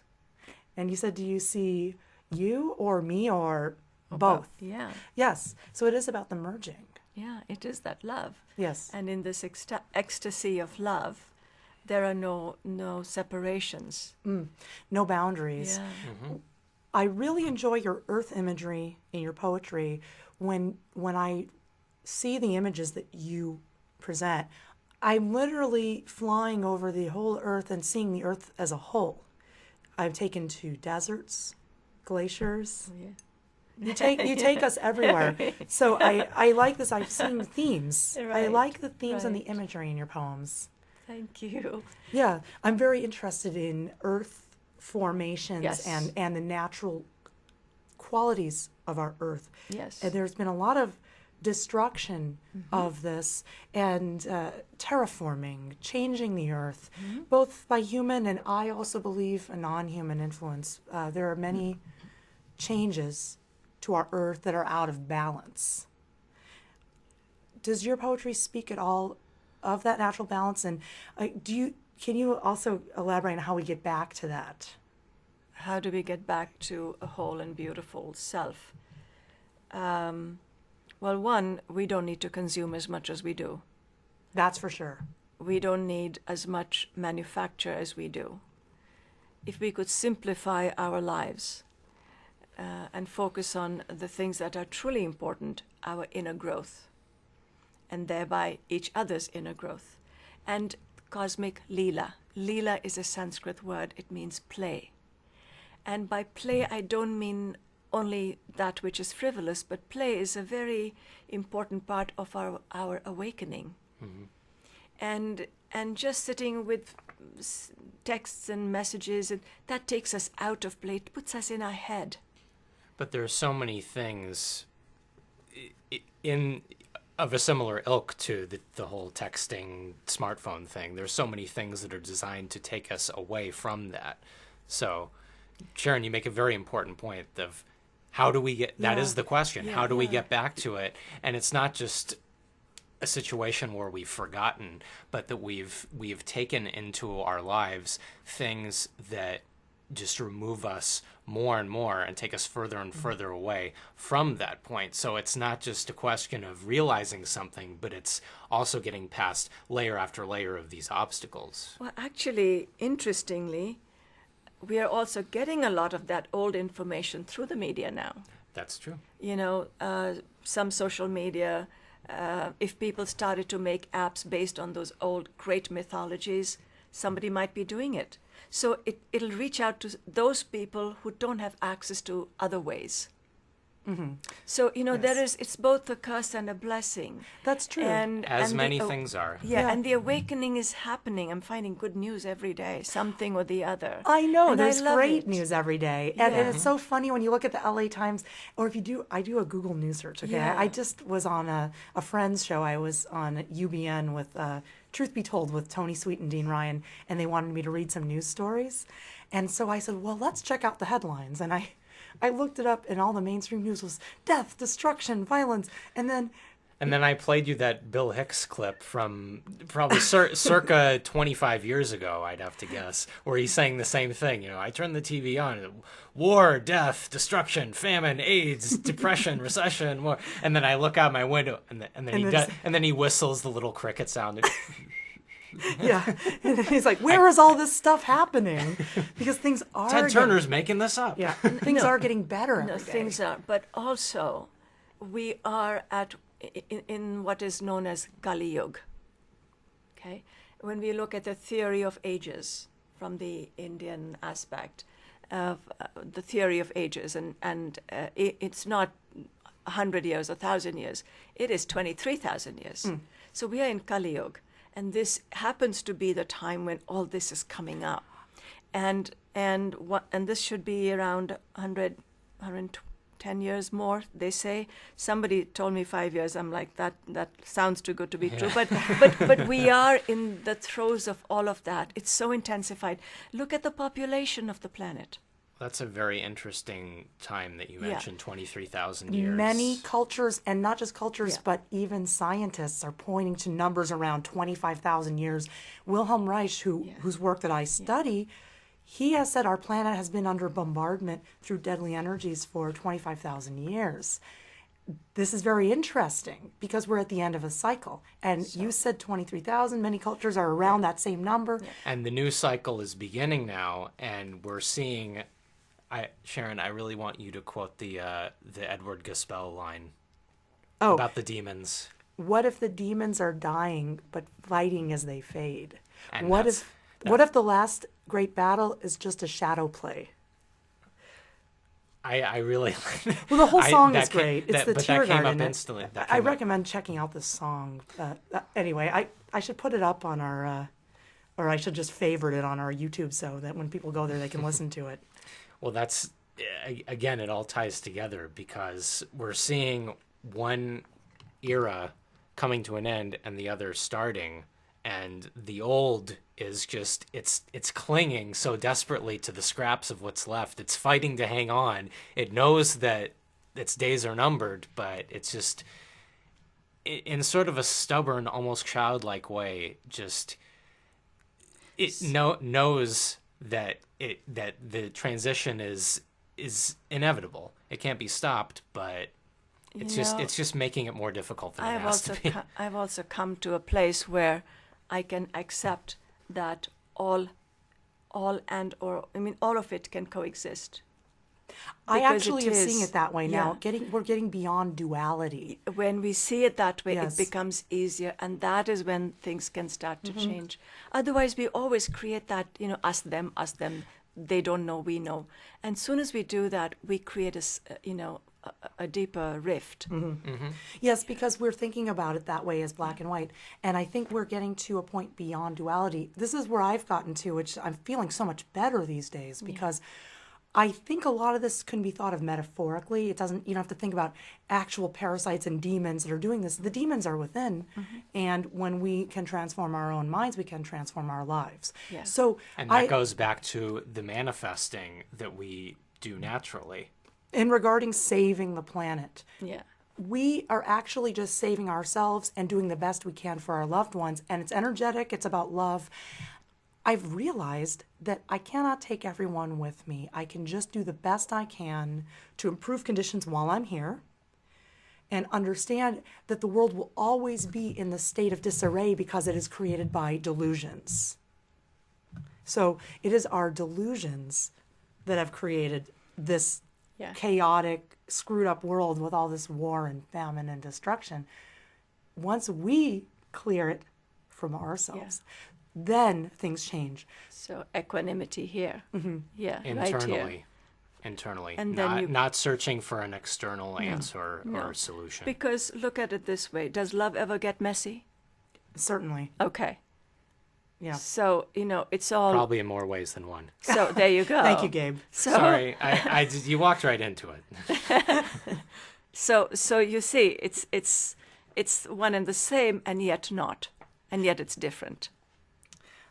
And you said, do you see you or me or both? Yeah. Yes. So it is about the merging. Yeah, it is that love. Yes. And in this ecstasy of love, there are no separations. No boundaries. Yeah. I really enjoy your earth imagery in your poetry. When I see the images that you present, I'm literally flying over the whole earth and seeing the earth as a whole. I've taken to deserts, glaciers. Oh, yeah. You take us everywhere. So I like this. I've seen themes. I Right, like the themes and the right. imagery in your poems. Thank you. Yeah, I'm very interested in earth formations Yes. and the natural qualities of our earth. Yes. And there's been a lot of destruction of this and terraforming, changing the earth, both by human and I also believe a non-human influence. There are many changes to our earth that are out of balance. Does your poetry speak at all of that natural balance? And can you also elaborate on how we get back to that? How do we get back to a whole and beautiful self? Well, one, we don't need to consume as much as we do. That's for sure. We don't need as much manufacture as we do. If we could simplify our lives and focus on the things that are truly important, our inner growth, and thereby each other's inner growth. And cosmic lila. Lila is a Sanskrit word. It means play. And by play, I don't mean only that which is frivolous, but play is a very important part of our awakening. And just sitting with texts and messages, that takes us out of play. It puts us in our head. But there are so many things of a similar ilk to the whole texting smartphone thing. There's so many things that are designed to take us away from that. So, Sharon, you make a very important point of How do we get, that Yeah. is the question. Yeah, How do we yeah. get back to it? And it's not just a situation where we've forgotten, but that we've taken into our lives things that just remove us more and more and take us further and further away from that point. So it's not just a question of realizing something, but it's also getting past layer after layer of these obstacles. Well, actually, interestingly, we are also getting a lot of that old information through the media now. That's true. You know, some social media, if people started to make apps based on those old great mythologies, somebody might be doing it. So it'll reach out to those people who don't have access to other ways. So, you know, Yes. it's both a curse and a blessing. That's true. As the many aw- things are. Yeah, Yeah. and the awakening is happening. I'm finding good news every day, something or the other. I know, And I there's love great it. news every day. And Yeah. it's so funny when you look at the LA Times, or if you do, I do a Google News search, okay? Yeah. I just was on a friend's show. I was on UBN with Truth Be Told with Tony Sweet and Dean Ryan, and they wanted me to read some news stories. And so I said, well, let's check out the headlines. And I looked it up, and all the mainstream news was death, destruction, violence. And then I played you that Bill Hicks clip from probably circa 25 years ago, I'd have to guess, where he's saying the same thing. You know, I turned the TV on, war, death, destruction, famine, AIDS, depression, recession, war. And then I look out my window, and then he whistles the little cricket sound. yeah, and then he's like, where is all this stuff happening? Because things are Ted getting- Turner's making this up. yeah, things are getting better No, every day. things are, but also we are in what is known as Kali Yuga. Okay, when we look at the theory of ages from the Indian aspect of the theory of ages, and it's not 100 years or 1,000 years; it is 23,000 years. So we are in Kali Yuga, and this happens to be the time when all this is coming up, and this should be around 100, 110 years more, they say. Somebody told me 5 years. I'm like, that sounds too good to be true. But we are in the throes of all of that. It's so intensified. Look at the population of the planet. That's a very interesting time that you Yeah. mentioned, 23,000 years. Many cultures, and not just cultures, Yeah. but even scientists are pointing to numbers around 25,000 years. Wilhelm Reich, whose work that I study, he has said our planet has been under bombardment through deadly energies for 25,000 years. This is very interesting because we're at the end of a cycle. And you said 23,000. Many cultures are around that same number. And the new cycle is beginning now, and we're seeing... Sharon, I really want you to quote the Edward Gaspell line about the demons. What if the demons are dying but fighting as they fade? And What that's- if the last great battle is just a shadow play? I really Well, the whole song that is great. It's the but Tear that came Garden. up instantly. That I came up. recommend checking out this song. Anyway, I should put it up on our, or I should just favorite it on our YouTube so that when people go there, they can listen to it. Well, that's, again, it all ties together because we're seeing one era coming to an end and the other starting, and the old is just, it's clinging so desperately to the scraps of what's left. It's fighting to hang on. It knows that its days are numbered, but it's just, in sort of a stubborn, almost childlike way, just, it knows that the transition is inevitable. It can't be stopped, but it's just making it more difficult than it has to be. I've also come to a place where I can accept that all of it can coexist. I Because actually it am seeing is, it that way now. yeah. We're getting beyond duality. When we see it that way, Yes. it becomes easier, and that is when things can start to change. Otherwise, we always create that, us, them, they don't know, we know. And soon as we do that, we create a deeper rift. Yes, because we're thinking about it that way as black and white. And I think we're getting to a point beyond duality. This is where I've gotten to, which I'm feeling so much better these days because I think a lot of this can be thought of metaphorically. You don't have to think about actual parasites and demons that are doing this. The demons are within. And when we can transform our own minds, we can transform our lives. Yeah. So And that goes back to the manifesting that we do naturally. in regarding saving the planet. Yeah. We are actually just saving ourselves and doing the best we can for our loved ones. And it's energetic, it's about love. I've realized that I cannot take everyone with me. I can just do the best I can to improve conditions while I'm here and understand that the world will always be in the state of disarray because it is created by delusions. So it is our delusions that have created this chaotic, screwed up world with all this war and famine and destruction. Once we clear it from ourselves, then things change. So equanimity here. Mm-hmm. Yeah, Internally. right here. Internally. And then not searching for an external answer or solution. Because look at it this way. Does love ever get messy? Certainly. Okay. Yeah. So, it's all... Probably in more ways than one. So there you go. Thank you, Gabe. So, Sorry, you walked right into it. So you see, it's one and the same, and yet not. And yet it's different.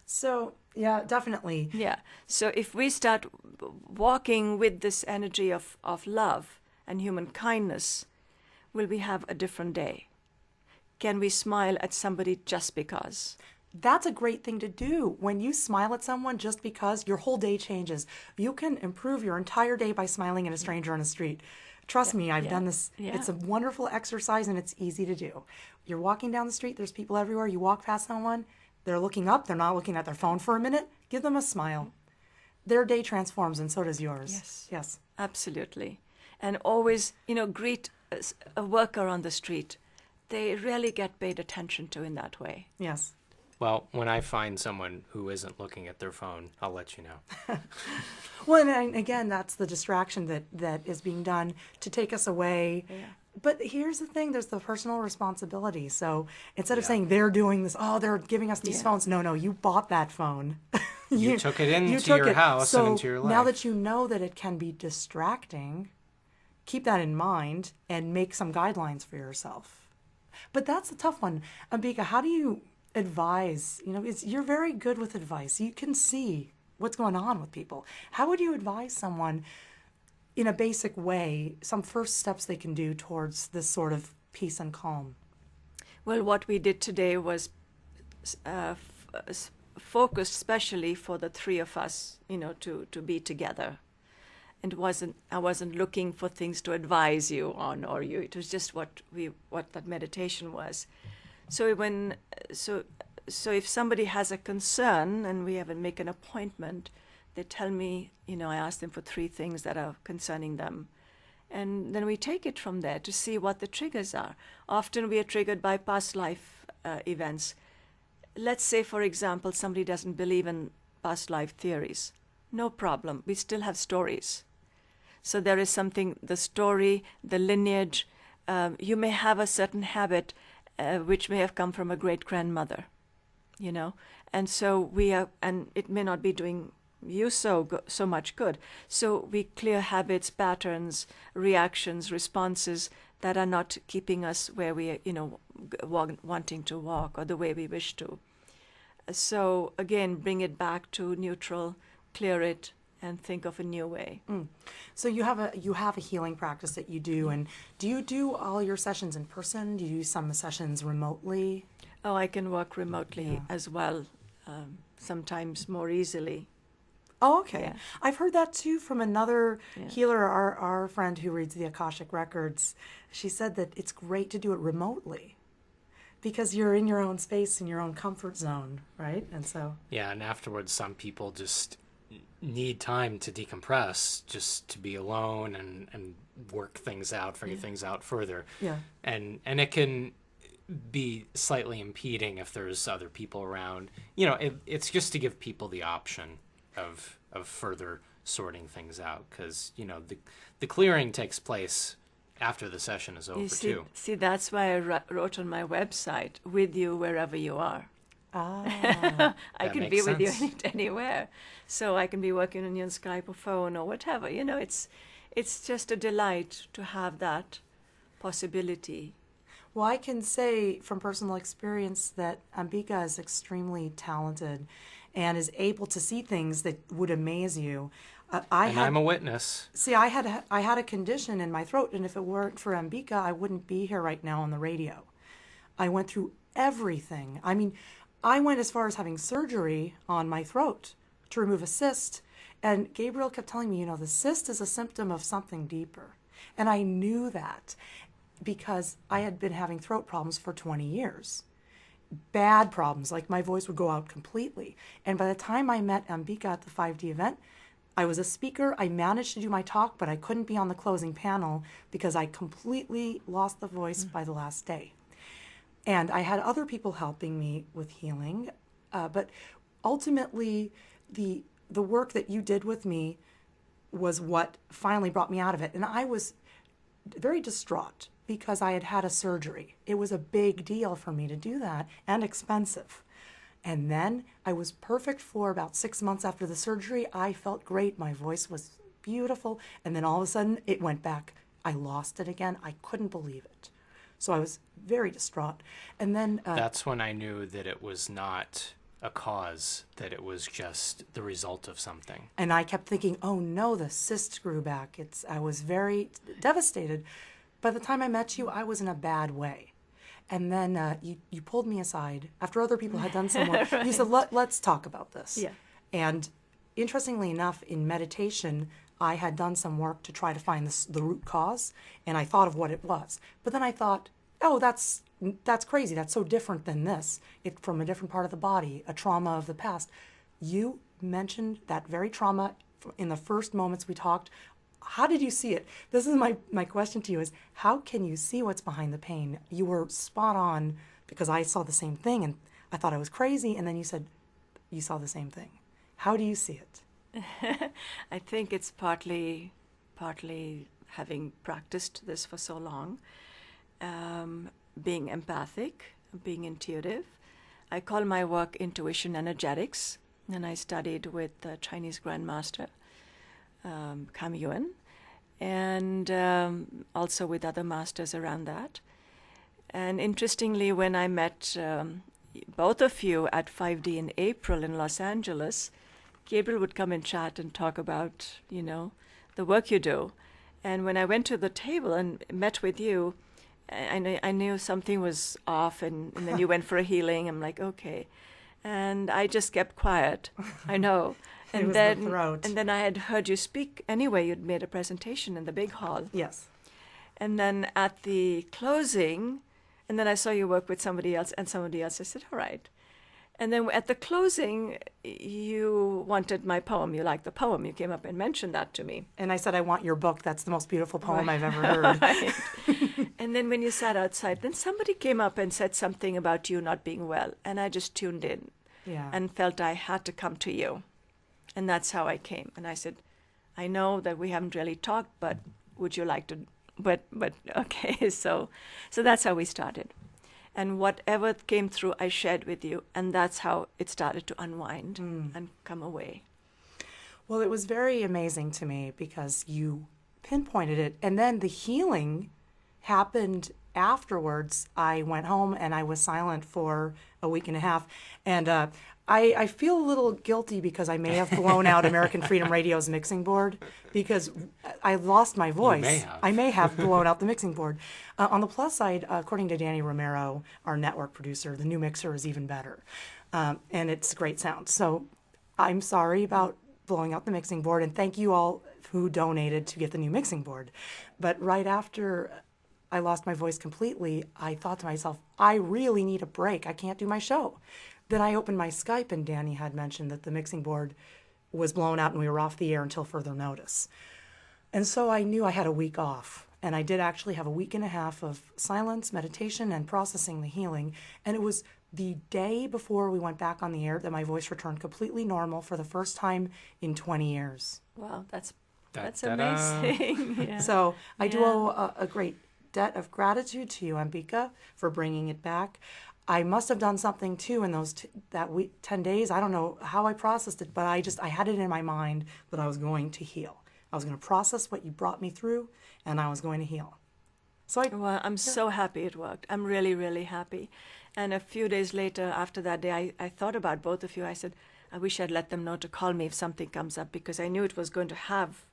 So, yeah, definitely. Yeah. So if we start walking with this energy of love and human kindness, will we have a different day? Can we smile at somebody just because? That's a great thing to do. When you smile at someone just because, your whole day changes. You can improve your entire day by smiling at a stranger on the street. Trust me, I've done this. Yeah. It's a wonderful exercise and it's easy to do. You're walking down the street, there's people everywhere. You walk past someone, they're looking up, they're not looking at their phone for a minute. Give them a smile. Their day transforms and so does yours. Yes. Yes. Absolutely. And always, greet a worker on the street. They really get paid attention to in that way. Yes. Well, when I find someone who isn't looking at their phone, I'll let you know. Well, and again, that's the distraction that is being done to take us away. Yeah. But here's the thing, there's the personal responsibility. So instead of saying they're doing this, they're giving us these phones. No, you bought that phone. You took it into your house and into your life. Now that you know that it can be distracting, keep that in mind and make some guidelines for yourself. But that's a tough one. Ambika, how do you advise? You're very good with advice. You can see what's going on with people. How would you advise someone in a basic way, some first steps they can do towards this sort of peace and calm? Well, what we did today was focused specially for the three of us, to be together. And I wasn't looking for things to advise you on or you. It was just what that meditation was. So if somebody has a concern and we haven't make an appointment, they tell me, I ask them for 3 things that are concerning them. And then we take it from there to see what the triggers are. Often we are triggered by past life events. Let's say, for example, somebody doesn't believe in past life theories. No problem. We still have stories. So there is something, the story, the lineage. You may have a certain habit which may have come from a great-grandmother, and so and it may not be doing you so much good. So we clear habits, patterns, reactions, responses that are not keeping us where we wanting to walk or the way we wish to. So again, bring it back to neutral, clear it, and think of a new way. So you have a healing practice that you do, and do you do all your sessions in person? Do you do some sessions remotely? Oh, I can work remotely as well, sometimes more easily. Oh, okay. Yeah. I've heard that too from another healer, our friend who reads the Akashic Records. She said that it's great to do it remotely because you're in your own space, in your own comfort zone, right? And so... Yeah, and afterwards some people just need time to decompress, just to be alone and work things out, figure things out further. Yeah. And it can be slightly impeding if there's other people around. It's just to give people the option of further sorting things out, because the clearing takes place after the session is over too. See, that's why I wrote on my website, with you wherever you are. Ah, I can be with you anywhere. So I can be working on you on Skype or phone or whatever. It's just a delight to have that possibility. well, I can say from personal experience that Ambika is extremely talented and is able to see things that would amaze you. And I'm a witness. See, I had a condition in my throat, and if it weren't for Ambika, I wouldn't be here right now on the radio. I went through everything. I mean, I went as far as having surgery on my throat to remove a cyst, and Gabriel kept telling me, you know, the cyst is a symptom of something deeper. And I knew that because I had been having throat problems for 20 years. Bad problems, like my voice would go out completely. And by the time I met Ambika at the 5D event, I was a speaker. I managed to do my talk, but I couldn't be on the closing panel because I completely lost the voice by the last day. And I had other people helping me with healing, but ultimately the work that you did with me was what finally brought me out of it. And I was very distraught because I had had a surgery. It was a big deal for me to do that and expensive. And then I was perfect for about 6 months after the surgery. I felt great. My voice was beautiful. And then all of a sudden it went back. I lost it again. I couldn't believe it. So I was very distraught. And then that's when I knew that it was not a cause, that it was just the result of something. And I kept thinking, oh no, the cyst grew back. I was very devastated. By the time I met you, I was in a bad way. And then you pulled me aside after other people had done some work. Right. You said, let's talk about this. Yeah. And interestingly enough, in meditation, I had done some work to try to find the root cause, and I thought of what it was. But then I thought, oh, that's crazy. That's so different than this. It's from a different part of the body, a trauma of the past. You mentioned that very trauma in the first moments we talked. How did you see it? This is my question to you is, how can you see what's behind the pain? You were spot on because I saw the same thing and I thought I was crazy, and then you said you saw the same thing. How do you see it? I think it's partly having practiced this for so long, being empathic, being intuitive. I call my work intuition energetics, and I studied with the Chinese grandmaster, Kam Yuen, and also with other masters around that. And interestingly, when I met both of you at 5D in April in Los Angeles, Gabriel would come and chat and talk about, the work you do. And when I went to the table and met with you, I knew something was off, and then you went for a healing. I'm like, okay. And I just kept quiet. I know. It was the throat. And then I had heard you speak anyway. You'd made a presentation in the big hall. Yes. And then at the closing, and then I saw you work with somebody else and somebody else. I said, all right. And then at the closing, you wanted my poem. You liked the poem. You came up and mentioned that to me. And I said, I want your book. That's the most beautiful poem Right. I've ever heard. Right. And then when you sat outside, then somebody came up and said something about you not being well. And I just tuned in Yeah. and felt I had to come to you. And that's how I came. And I said, I know that we haven't really talked, but would you like to? But okay. So that's how we started. And whatever came through, I shared with you. And that's how it started to unwind and come away. Well, it was very amazing to me because you pinpointed it. And then the healing happened afterwards. I went home and I was silent for a week and a half. And I feel a little guilty because I may have blown out American Freedom Radio's mixing board because I lost my voice. may have. I may have blown out the mixing board. On the plus side, according to Danny Romero, our network producer, the new mixer is even better. And it's great sound. So I'm sorry about blowing out the mixing board, and thank you all who donated to get the new mixing board. But right after I lost my voice completely, I thought to myself, I really need a break. I can't do my show. Then I opened my Skype, and Danny had mentioned that the mixing board was blown out and we were off the air until further notice. And so I knew I had a week off. And I did actually have a week and a half of silence, meditation, and processing the healing. And it was the day before we went back on the air that my voice returned completely normal for the first time in 20 years. Wow, that's Da-da-da. amazing. Yeah. So I do Yeah. owe a great debt of gratitude to you, Ambika, for bringing it back. I must have done something too in those that week, 10 days. I don't know how I processed it, but I had it in my mind that I was going to heal. I was going to process what you brought me through, and I was going to heal. So Well, I'm so happy it worked. I'm really, really happy. And a few days later, after that day, I thought about both of you. I said, I wish I'd let them know to call me if something comes up, because I knew it was going to have,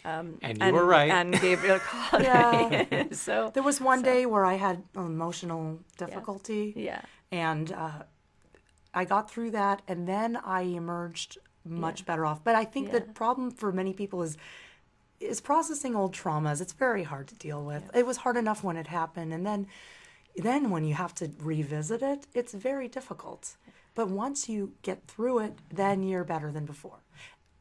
And you were right. And Gabriel called Yeah. me. So There was one day where I had emotional difficulty, yeah. and I got through that, and then I emerged much better off. But I think the problem for many people is processing old traumas. It's very hard to deal with. It was hard enough when it happened, and then when you have to revisit it, it's very difficult. But once you get through it, then you're better than before.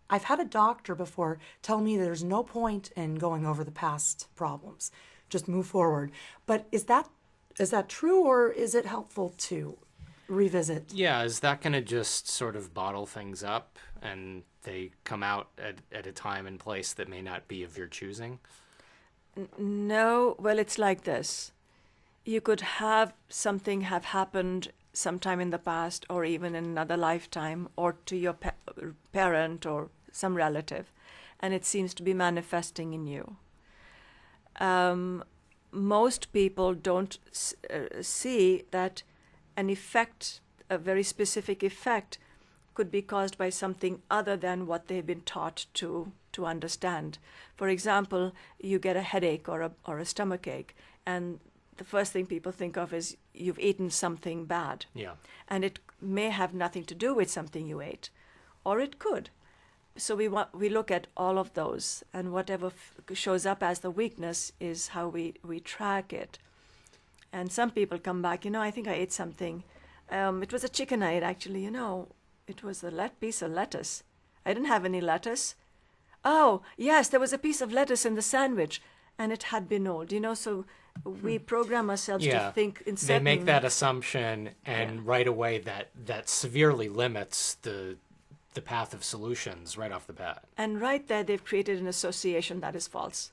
I've had a doctor before tell me there's no point in going over the past problems. Just move forward. But is that true, or is it helpful to revisit? Yeah, is that going to just sort of bottle things up and they come out at a time and place that may not be of your choosing? No, well, it's like this. You could have something have happened sometime in the past, or even in another lifetime, or to your parent or some relative, and it seems to be manifesting in you. Most people don't see that an effect, a very specific effect, could be caused by something other than what they've been taught to understand. For example, you get a headache or a stomach ache, and the first thing people think of is you've eaten something bad. Yeah. And it may have nothing to do with something you ate, or it could. So we look at all of those, and whatever shows up as the weakness is how we track it. And some people come back, I think I ate something. It was a chicken I ate, actually, It was a piece of lettuce. I didn't have any lettuce. Oh, yes, there was a piece of lettuce in the sandwich, and it had been old, so we program ourselves to think in certain... They make that assumption, and right away that severely limits the path of solutions right off the bat. And right there, they've created an association that is false.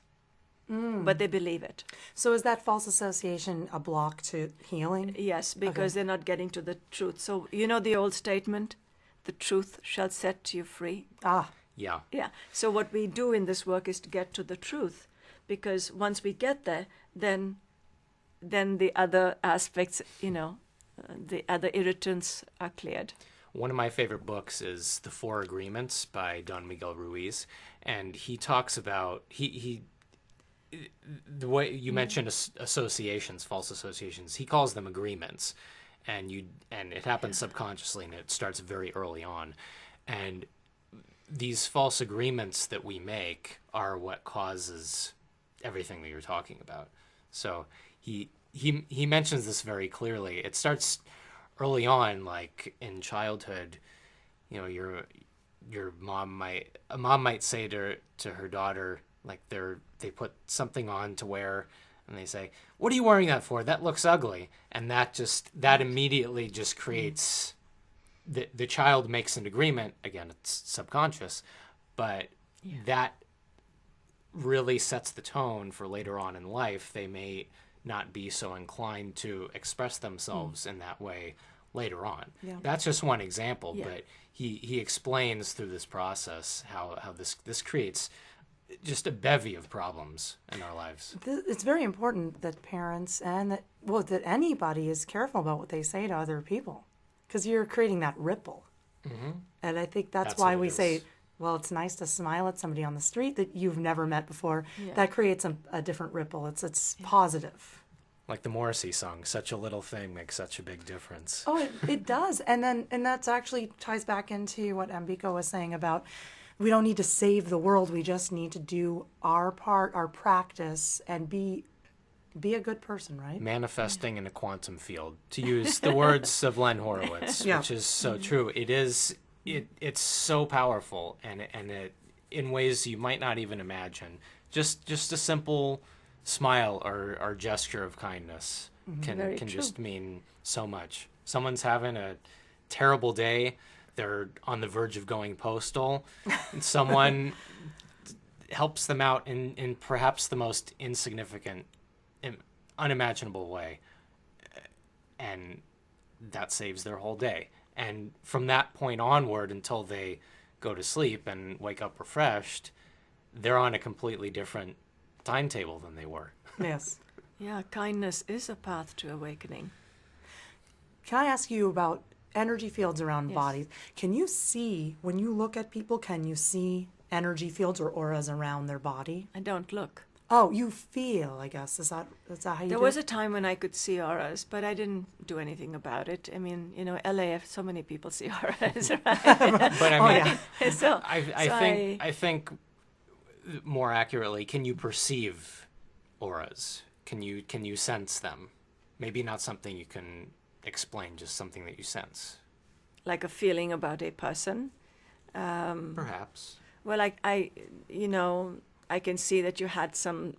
But they believe it. So is that false association a block to healing? Yes, because they're not getting to the truth. So the old statement, the truth shall set you free? Ah. Yeah. Yeah. So what we do in this work is to get to the truth, because once we get there, then the other aspects, the other irritants are cleared. One of my favorite books is The Four Agreements by Don Miguel Ruiz, and he talks about the way you mentioned associations, false associations. He calls them agreements, and it happens subconsciously, and it starts very early on. And these false agreements that we make are what causes everything that you're talking about. So he mentions this very clearly. It starts early on, like in childhood. Your mom might say to her daughter, like they put something on to wear, and they say, "What are you wearing that for? That looks ugly." And that immediately just creates the child makes an agreement. Again, it's subconscious, but that really sets the tone for later on in life. They may not be so inclined to express themselves in that way later on. Yeah. That's just one example, but he explains through this process how this creates just a bevy of problems in our lives. It's very important that parents and that anybody is careful about what they say to other people, because you're creating that ripple. Mm-hmm. And I think that's why we say, well, it's nice to smile at somebody on the street that you've never met before. Yeah. That creates a different ripple. It's positive. Like the Morrissey song, "Such a little thing makes such a big difference." Oh, it does. And that's actually ties back into what Ambika was saying about we don't need to save the world. We just need to do our part, our practice, and be a good person, right? Manifesting in a quantum field, to use the words of Len Horowitz, which is so true. It's so powerful, and it, in ways you might not even imagine. Just a simple smile or gesture of kindness can just mean so much. Someone's having a terrible day. They're on the verge of going postal, and someone helps them out in perhaps the most insignificant, unimaginable way, and that saves their whole day. And from that point onward until they go to sleep and wake up refreshed, they're on a completely different timetable than they were. Yes. Yeah, kindness is a path to awakening. Can I ask you about energy fields around Yes. bodies. Can you see, when you look at people, can you see energy fields or auras around their body? I don't look. Oh, you feel, I guess. Is that how you There do was it? a time when I could see auras, but I didn't do anything about it. I mean, LA, so many people see auras, right? But I Oh, mean, yeah. so I think more accurately, can you perceive auras? Can you sense them? Maybe not something you can explain, just something that you sense. like a feeling about a person. Perhaps. Well, I can see that you had some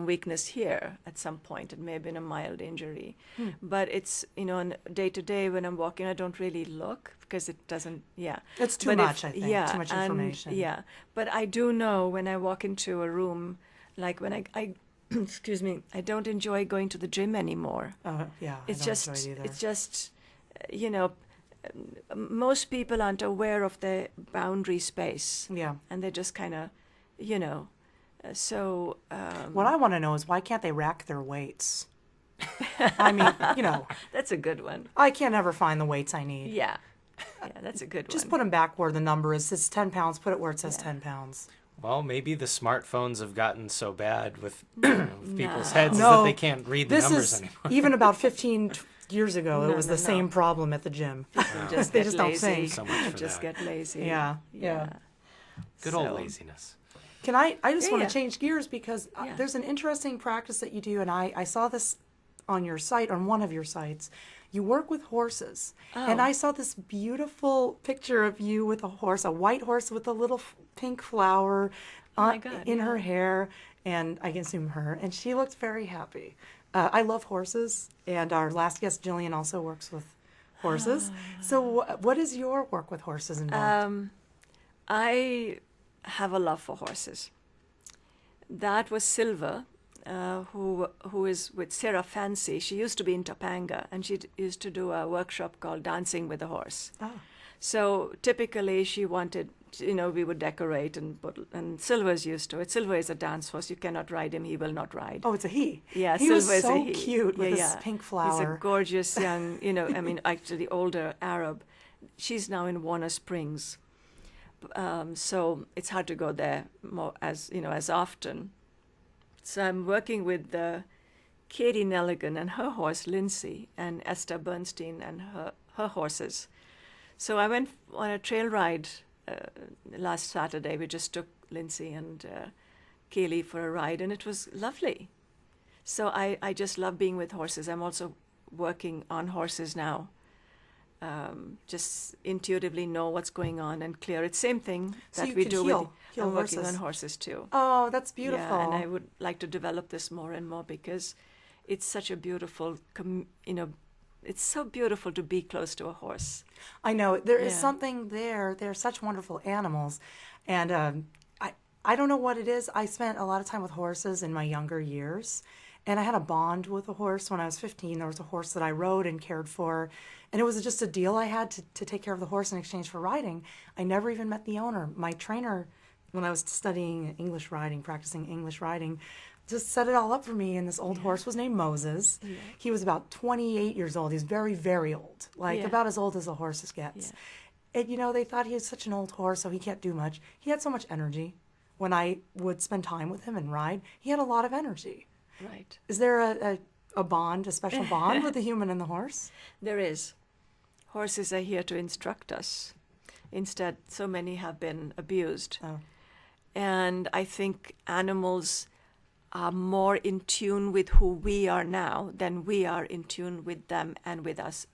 weakness here at some point. It may have been a mild injury, but it's on day to day when I'm walking, I don't really look because it doesn't. Yeah, It's too But much, I think. Yeah, Too much and, information. yeah, but I do know when I walk into a room, like when I excuse me, I don't enjoy going to the gym anymore. Yeah, It's I don't enjoy it either. it's just, most people aren't aware of their boundary space, Yeah. and they just kind of, so. What I want to know is why can't they rack their weights? I mean, That's a good one. I can't ever find the weights I need. Yeah, that's a good Just one. put them back where the number is. It's 10 pounds. Put it where it says Yeah. 10 pounds. Well, maybe the smartphones have gotten so bad with, with people's heads No. that they can't read the This numbers is anymore. even about 15 years ago. No, it was no, the no. same problem at the gym. Just They get just don't lazy. think. So much for Just that. get lazy. Yeah, yeah. Good old So- laziness. Can I just Yeah, want yeah. to change gears because Yeah. there's an interesting practice that you do, and I saw this on your site, on one of your sites. You work with horses. And Oh. I saw this beautiful picture of you with a horse, a white horse with a little pink flower my God, in her yeah. hair, and I can assume her, and she looked very happy. I love horses, and our last guest, Jillian, also works with horses. So what is your work with horses involved? I have a love for horses. That was Silver, who is with Sarah Fancy. She used to be in Topanga, and she used to do a workshop called Dancing with a Horse. Oh. So typically, she wanted, we would decorate and Silver's used to it. Silver is a dance horse. You cannot ride him; he will not ride. Oh, it's a he. Yeah, he was Silver is a so he. cute with Yeah, his yeah. pink He's a flower. gorgeous young, actually older Arab. She's now in Warner Springs, so it's hard to go there more as often. So I'm working with Katie Nelligan and her horse Lindsay, and Esther Bernstein and her horses. So I went on a trail ride last Saturday. We just took Lindsay and Kaylee for a ride, and it was lovely. So I just love being with horses. I'm also working on horses now. Just intuitively know what's going on and clear it. Same thing So that you we can do heal with I'm working horses. on horses too. Oh, that's beautiful. Yeah, and I would like to develop this more and more because it's such a beautiful, it's so beautiful to be close to a horse. I know there is Yeah. something there. They're such wonderful animals, and I don't know what it is. I spent a lot of time with horses in my younger years, and I had a bond with a horse when I was 15. There was a horse that I rode and cared for, and it was just a deal I had to take care of the horse in exchange for riding. I never even met the owner. My trainer, when I was studying English riding, practicing English riding, just set it all up for me, and this old horse was named Moses. Yeah. He was about 28 years old. He's very, very old, like Yeah. about as old as a horse gets. And, they thought he was such an old horse, so he can't do much. He had so much energy. When I would spend time with him and ride, he had a lot of energy. Right. Is there a bond, a special bond with the human and the horse? There is. Horses are here to instruct us. Instead, so many have been abused. Oh. And I think animals are more in tune with who we are now than we are in tune with them and with us.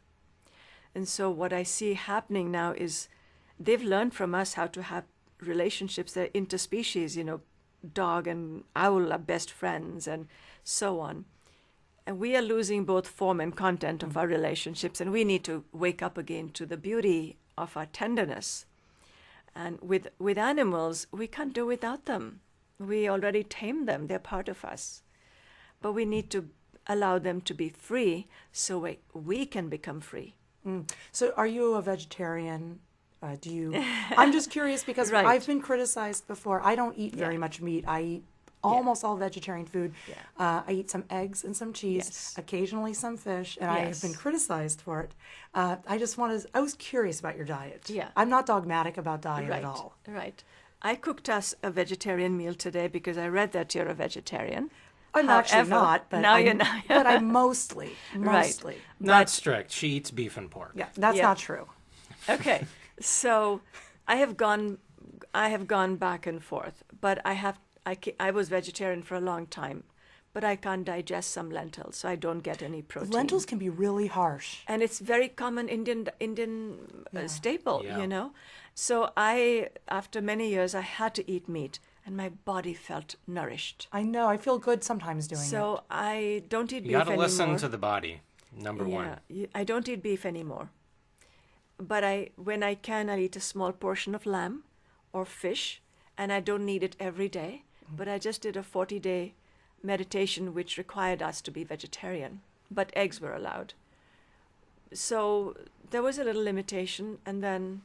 And so what I see happening now is they've learned from us how to have relationships that are interspecies, dog and owl are best friends and so on. And we are losing both form and content of our relationships, and we need to wake up again to the beauty of our tenderness. And with animals, we can't do without them. We already tame them. They're part of us. But we need to allow them to be free so we can become free. So are you a vegetarian? Do you? I'm just curious because Right. I've been criticized before. I don't eat very Yeah. much meat. I eat almost all vegetarian food. Yeah. I eat some eggs and some cheese, Yes. occasionally some fish, and I have Yes. been criticized for it. I was curious about your diet. Yeah. I'm not dogmatic about diet Right. at all. Right. I cooked us a vegetarian meal today because I read that you're a vegetarian. I'm actually However, not, but now I'm, you're not. but I'm mostly. Right. Not strict. She eats beef and pork. Yeah, that's Yeah. not true. Okay, so I have gone back and forth, but I was vegetarian for a long time, but I can't digest some lentils, so I don't get any protein. Lentils can be really harsh. And it's very common Indian staple, Yeah. you know. So after many years, I had to eat meat, and my body felt nourished. I know. I feel good sometimes doing it. So I don't eat You beef got to anymore. listen to the body. Number one. I don't eat beef anymore. But when I can, I eat a small portion of lamb or fish, and I don't need it every day. But I just did a 40-day meditation, which required us to be vegetarian, but eggs were allowed. So there was a little limitation, and then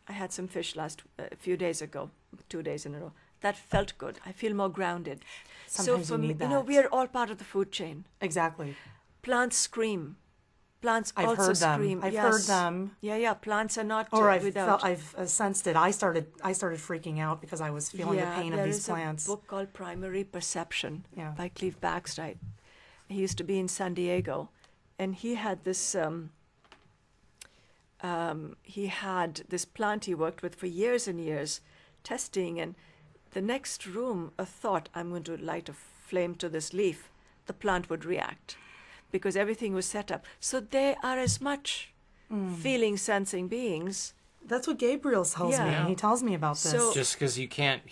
I had some fish a few days ago, 2 days in a row. That felt good. I feel more grounded. Sometimes so you for need me, we that. are all part of the food chain. Exactly. Plants scream. Plants I've also heard them. scream. I've Yes. heard them. Yeah. Plants are not Or I've without. sensed it. I started freaking out because I was feeling the pain of these plants. There is a book called Primary Perception Yeah. by Cleve Backstreet. He used to be in San Diego, and he had this. He had this plant he worked with for years and years, testing. And the next room, a thought, I'm going to light a flame to this leaf, the plant would react, because everything was set up. So they are as much feeling, sensing beings. That's what Gabriel tells me. Yeah. He tells me about this. So- Just because you can't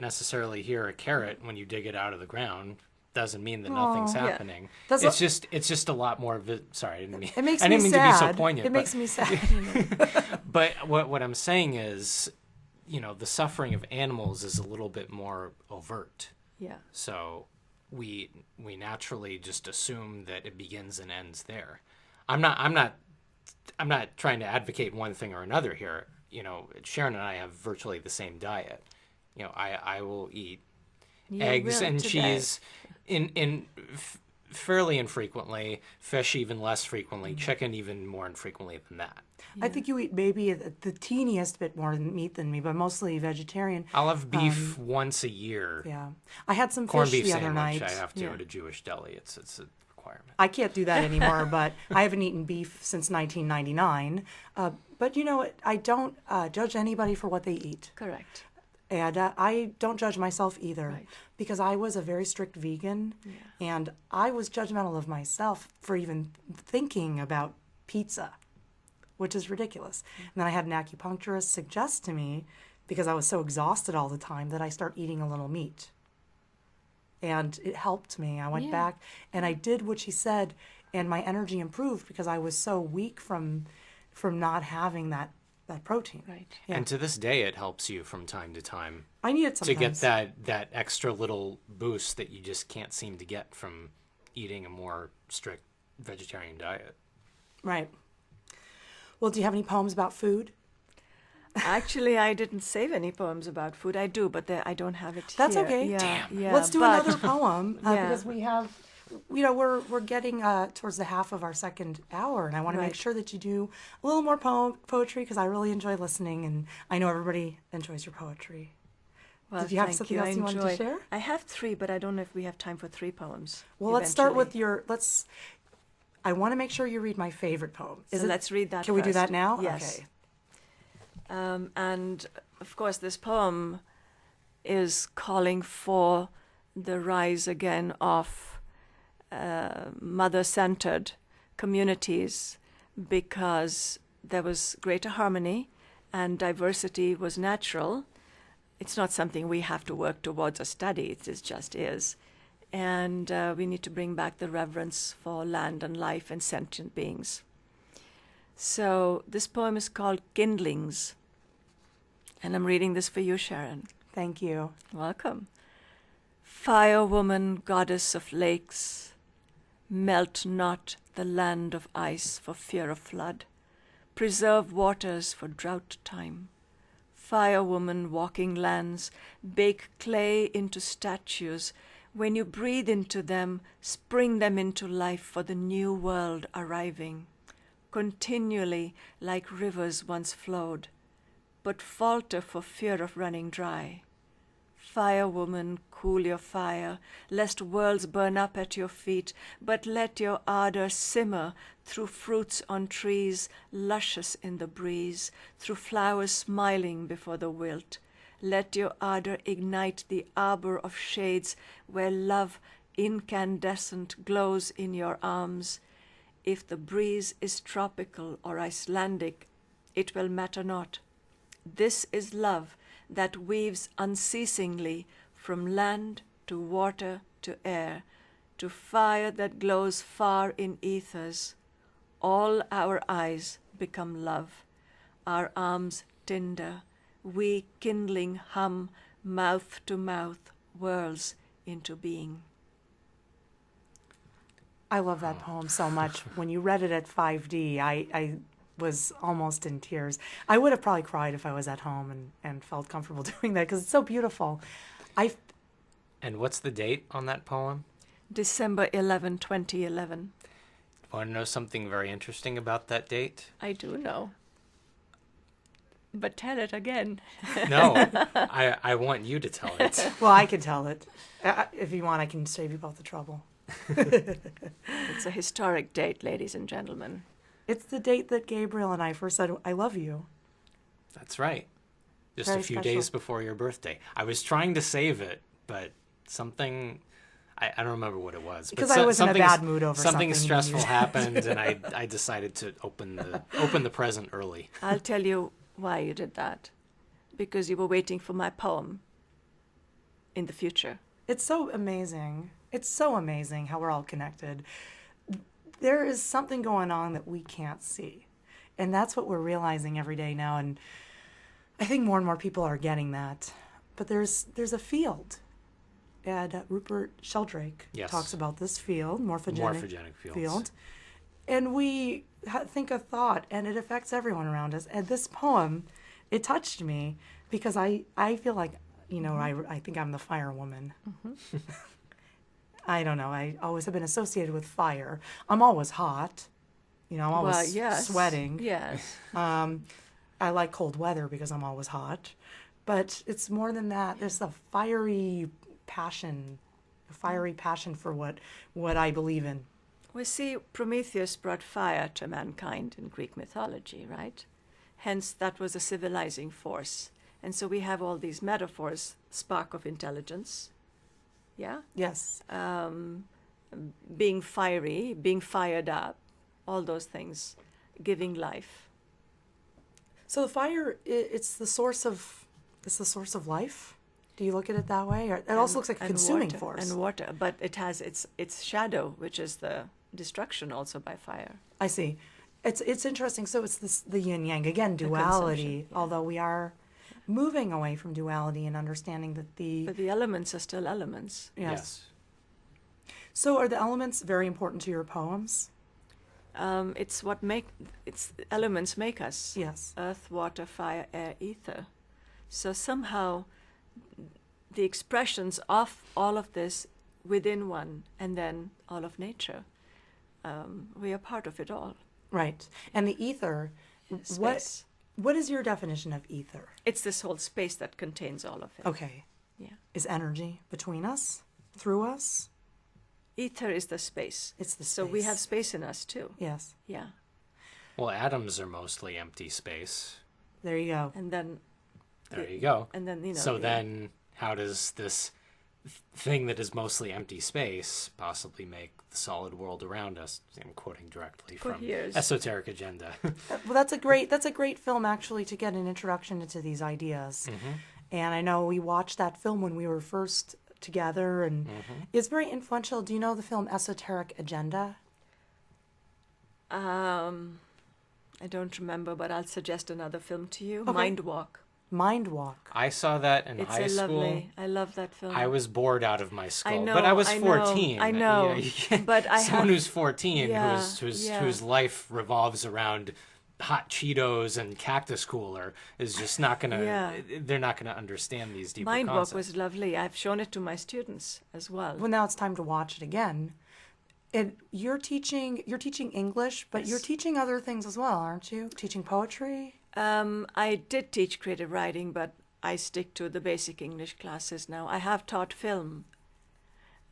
necessarily hear a carrot when you dig it out of the ground doesn't mean that nothing's Aw. Yeah. happening. That's it's just a lot more. Sorry, I didn't mean. it makes I me didn't mean sad. to be so poignant. It but- makes me sad. But what I'm saying is, the suffering of animals is a little bit more overt. Yeah. So we naturally just assume that it begins and ends there. I'm not trying to advocate one thing or another here. Sharon and I have virtually the same diet. I will eat eggs and cheese fairly infrequently, fish even less frequently, chicken even more infrequently than that. I think you eat maybe the teeniest bit more meat than me, but mostly vegetarian. I'll have beef once a year. Yeah. I had some Corned fish beef the other sandwich. night. I have to Yeah. at a Jewish deli. It's a requirement. I can't do that anymore, but I haven't eaten beef since 1999. But you know what? I don't judge anybody for what they eat. Correct. And I don't judge myself either, Right. because I was a very strict vegan, and I was judgmental of myself for even thinking about pizza, which is ridiculous. And then I had an acupuncturist suggest to me, because I was so exhausted all the time, that I start eating a little meat. And it helped me. I went back and I did what she said, and my energy improved because I was so weak from not having that protein. Right. Yeah. And to this day, it helps you from time to time I need it to sometimes. get that extra little boost that you just can't seem to get from eating a more strict vegetarian diet. Right. Well, do you have any poems about food? Actually, I didn't save any poems about food. I do, but I don't have it That's here. okay. Yeah, Damn. Yeah, Let's do but- another poem Yeah. because we have, we're getting towards the half of our second hour, and I want to make Right. sure that you do a little more poetry because I really enjoy listening, and I know everybody enjoys your poetry. Well, Did you have thank something you. else I you wanted to enjoy- share? I have 3, but I don't know if we have time for 3 poems. Well, let's start with eventually. I want to make sure you read my favorite poem. So let's read that Can we do first. that now? Yes. Okay. And of course, this poem is calling for the rise again of mother-centered communities, because there was greater harmony and diversity was natural. It's not something we have to work towards or study, it just is. And we need to bring back the reverence for land and life and sentient beings. So this poem is called Kindlings, and I'm reading this for you, Sharon. Thank you. Welcome. Fire woman, goddess of lakes, melt not the land of ice for fear of flood. Preserve waters for drought time. Firewoman walking lands, bake clay into statues. When you breathe into them, spring them into life for the new world arriving. Continually like rivers once flowed, but falter for fear of running dry. Firewoman, cool your fire, lest worlds burn up at your feet, but let your ardor simmer through fruits on trees, luscious in the breeze, through flowers smiling before the wilt. Let your ardor ignite the arbor of shades where love incandescent glows in your arms. If the breeze is tropical or Icelandic, it will matter not. This is love that weaves unceasingly from land to water to air, to fire that glows far in ethers. All our eyes become love, our arms tinder, we kindling hum, mouth to mouth, whirls into being. I love that poem so much. When you read it at 5D, I was almost in tears. I would have probably cried if I was at home and felt comfortable doing that because it's so beautiful. And what's the date on that poem? December 11, 2011. Want to know something very interesting about that date? I do know. But tell it again. No, I want you to tell it. Well, I can tell it. If you want, I can save you both the trouble. It's a historic date, ladies and gentlemen. It's the date that Gabriel and I first said, I love you. That's right. Just Very a few special. days before your birthday. I was trying to save it, but something... I don't remember what it was. Because I was in a bad mood over something. Something stressful happened, and I decided to open the present early. I'll tell you why you did that. Because you were waiting for my poem in the future. It's so amazing. It's so amazing how we're all connected. There is something going on that we can't see. And that's what we're realizing every day now. And I think more and more people are getting that. But there's a field. And Rupert Sheldrake talks about this field, morphogenic field. And we think a thought, and it affects everyone around us. And this poem, it touched me because I feel like, I think I'm the fire woman. Mm-hmm. I don't know. I always have been associated with fire. I'm always hot. I'm always sweating. Yes. I like cold weather because I'm always hot. But it's more than that. There's a fiery passion for what I believe in. We see Prometheus brought fire to mankind in Greek mythology, right? Hence, that was a civilizing force. And so we have all these metaphors, spark of intelligence, yeah? Yes. Being fiery, being fired up, all those things, giving life. So the fire, it's the source of life? Do you look at it that way? Or it also looks like a consuming force. And water, but it has its shadow, which is the destruction also by fire. I see. It's interesting. So it's the yin yang again, duality. Although we are moving away from duality and understanding that but the elements are still elements. Yes. So are the elements very important to your poems? It's elements make us. Yes. Earth, water, fire, air, ether. So somehow the expressions of all of this within one, and then all of nature, we are part of it all. Right. And the ether, Space. What is your definition of ether? It's this whole space that contains all of it. Okay. Yeah. Is energy between us, through us? Ether is the space. It's the space. So we have space in us too. Yes. Yeah. Well, atoms are mostly empty space. There you go. And then... There you go. And then, So then how does this thing that is mostly empty space possibly make the solid world around us? I'm quoting directly from Esoteric Agenda. Well, that's a great film actually to get an introduction into these ideas. Mm-hmm. And I know we watched that film when we were first together, and it's very influential. Do you know the film Esoteric Agenda? I don't remember, but I'll suggest another film to you. Okay. Mind Walk. I saw that in high school. I love that film. I was bored out of my skull. I know, but I was 14. I know. But I someone who's 14 Yeah, whose life revolves around hot Cheetos and cactus cooler is just not gonna. Yeah. They're not gonna understand these deeper Mind concepts. Walk was lovely. I've shown it to my students as well. Well, now it's time to watch it again. And you're teaching English, but you're Yes. teaching other things as well, aren't you? Teaching poetry? I did teach creative writing, but I stick to the basic English classes now. I have taught film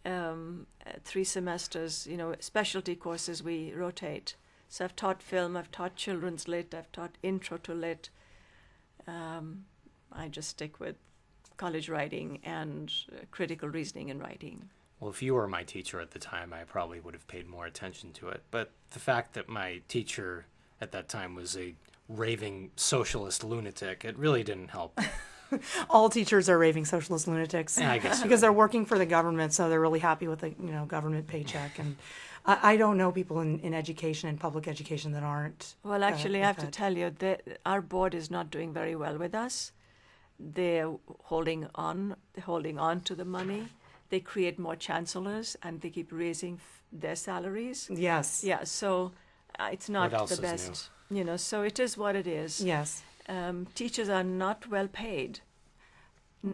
3 semesters, specialty courses we rotate. So I've taught film, I've taught children's lit, I've taught intro to lit. I just stick with college writing and critical reasoning and writing. Well, if you were my teacher at the time, I probably would have paid more attention to it. But the fact that my teacher at that time was a raving socialist lunatic, it really didn't help. All teachers are raving socialist lunatics. Yeah, I guess because they're working for the government, so they're really happy with the government paycheck. And I don't know people in education and public education that aren't. Well, actually, I have to that. tell you that our board is not doing very well with us. They're holding on to the money. They create more chancellors, and they keep raising their salaries. Yes. Yeah, so it's not What else the is best. So it is what it is. Yes. Teachers are not well paid.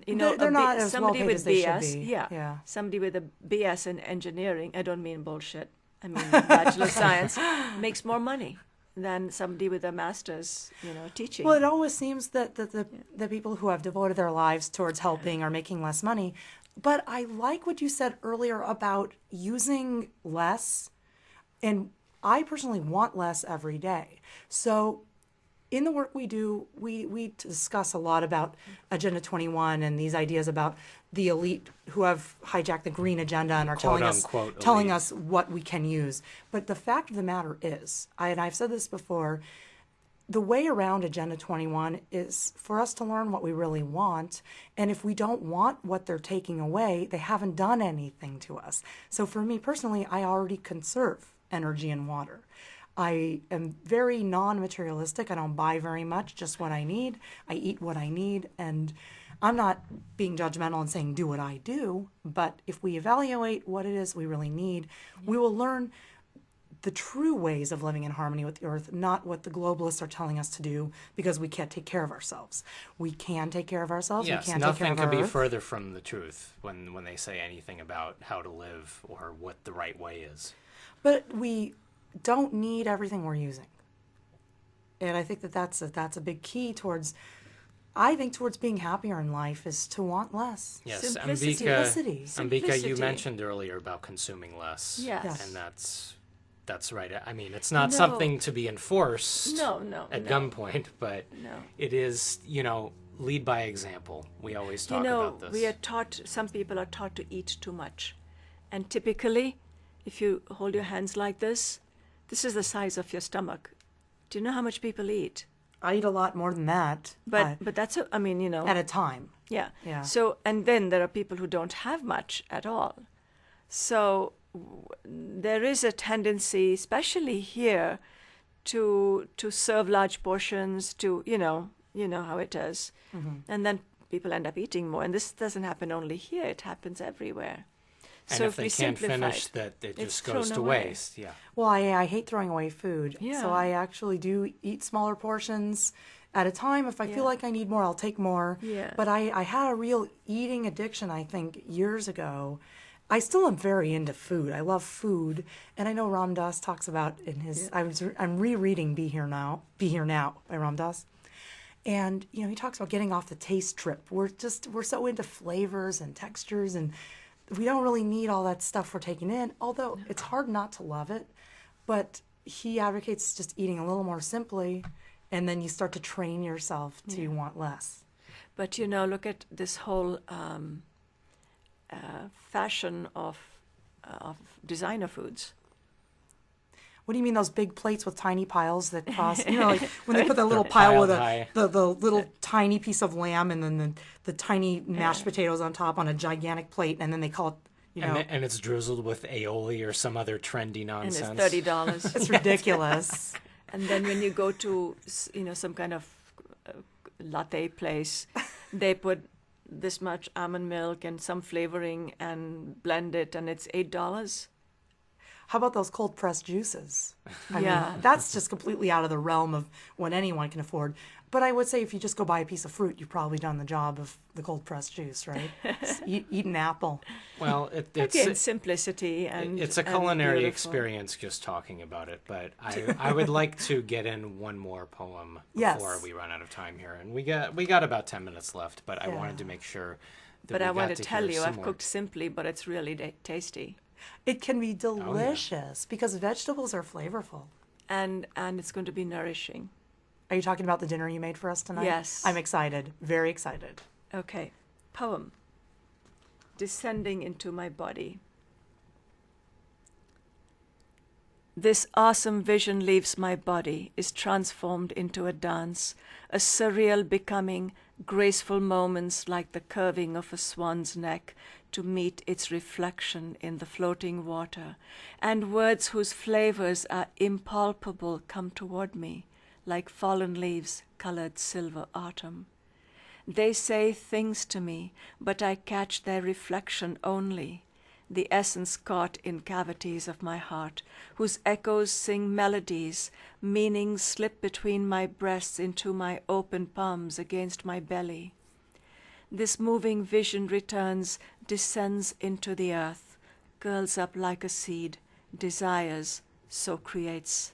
They're not as well somebody paid with as they should BS, be. yeah, Yeah. somebody with a BS in engineering, I don't mean bullshit, I mean Bachelor of Science, makes more money than somebody with a master's, teaching. Well, it always seems that the people who have devoted their lives towards helping are making less money. But I like what you said earlier about using less. And I personally want less every day. So in the work we do, we discuss a lot about Agenda 21 and these ideas about the elite who have hijacked the green agenda and are Quote, telling unquote, telling elite. us what we can use. But the fact of the matter is, and I've said this before, the way around Agenda 21 is for us to learn what we really want. And if we don't want what they're taking away, they haven't done anything to us. So for me personally, I already conserve energy and water. I am very non-materialistic. I don't buy very much, just what I need. I eat what I need. And I'm not being judgmental and saying do what I do. But if we evaluate what it is we really need, we will learn the true ways of living in harmony with the earth, not what the globalists are telling us to do because we can't take care of ourselves. We can take care of ourselves. Yes, we can take care nothing of could our be earth. further from the truth when they say anything about how to live or what the right way is. But we don't need everything we're using. And I think that's a big key towards being happier in life is to want less. Yes, Simplicity. Simplicity. Ambika, you Simplicity. mentioned earlier about consuming less. Yes. Yes. And that's right. I mean, it's not No. something to be enforced No, at no. gunpoint, but No. it is, lead by example. We always talk about this. We are taught, some people are taught to eat too much. And typically, if you hold your hands like this is the size of your stomach. Do you know how much people eat? I eat a lot more than that. But that's, at a time. yeah. Yeah. So, and then there are people who don't have much at all. So there is a tendency, especially here, to serve large portions, to, you know how it is. Mm-hmm. And then people end up eating more. And this doesn't happen only here, it happens everywhere. and So if they we can't simplify finish, it, that it it's just goes thrown to away. waste. Yeah. Well, I hate throwing away food. Yeah. So I actually do eat smaller portions at a time. If I feel Yeah. like I need more, I'll take more. Yeah. But I had a real eating addiction, I think, years ago. I still am very into food. I love food. And I know Ram Dass talks about in his, I'm rereading Be Here Now by Ram Dass. And, he talks about getting off the taste trip. We're so into flavors and textures, and we don't really need all that stuff we're taking in, although it's hard not to love it. But he advocates just eating a little more simply, and then you start to train yourself to want less. But look at this whole fashion of designer foods. What do you mean those big plates with tiny piles that cost, like when they put that little pile with piled high. the little tiny piece of lamb and then the tiny mashed potatoes on top on a gigantic plate, and then they call it, And it's drizzled with aioli or some other trendy And nonsense. it's $30. it's ridiculous. And then when you go to, some kind of latte place, they put this much almond milk and some flavoring and blend it, and it's $8. How about those cold pressed juices? I Yeah. mean, that's just completely out of the realm of what anyone can afford. But I would say if you just go buy a piece of fruit, you've probably done the job of the cold pressed juice, right? Eat an apple. Well, Again, simplicity and it's a and culinary beautiful. experience just talking about it. But I would like to get in one more poem Yes. before we run out of time here, and we got about 10 minutes left. But I Yeah. wanted to make sure that But we I want got to to tell hear you, some I've more. cooked simply, but it's really tasty. It can be delicious because vegetables are flavorful. And it's going to be nourishing. Are you talking about the dinner you made for us tonight? Yes. I'm excited. Very excited. Okay. Poem. Descending into my body. This awesome vision leaves my body, is transformed into a dance, a surreal becoming, graceful moments like the curving of a swan's neck to meet its reflection in the floating water, and words whose flavors are impalpable come toward me, like fallen leaves colored silver autumn. They say things to me, but I catch their reflection only, the essence caught in cavities of my heart, whose echoes sing melodies, meanings slip between my breasts into my open palms against my belly. This moving vision returns, descends into the earth, curls up like a seed, desires, so creates.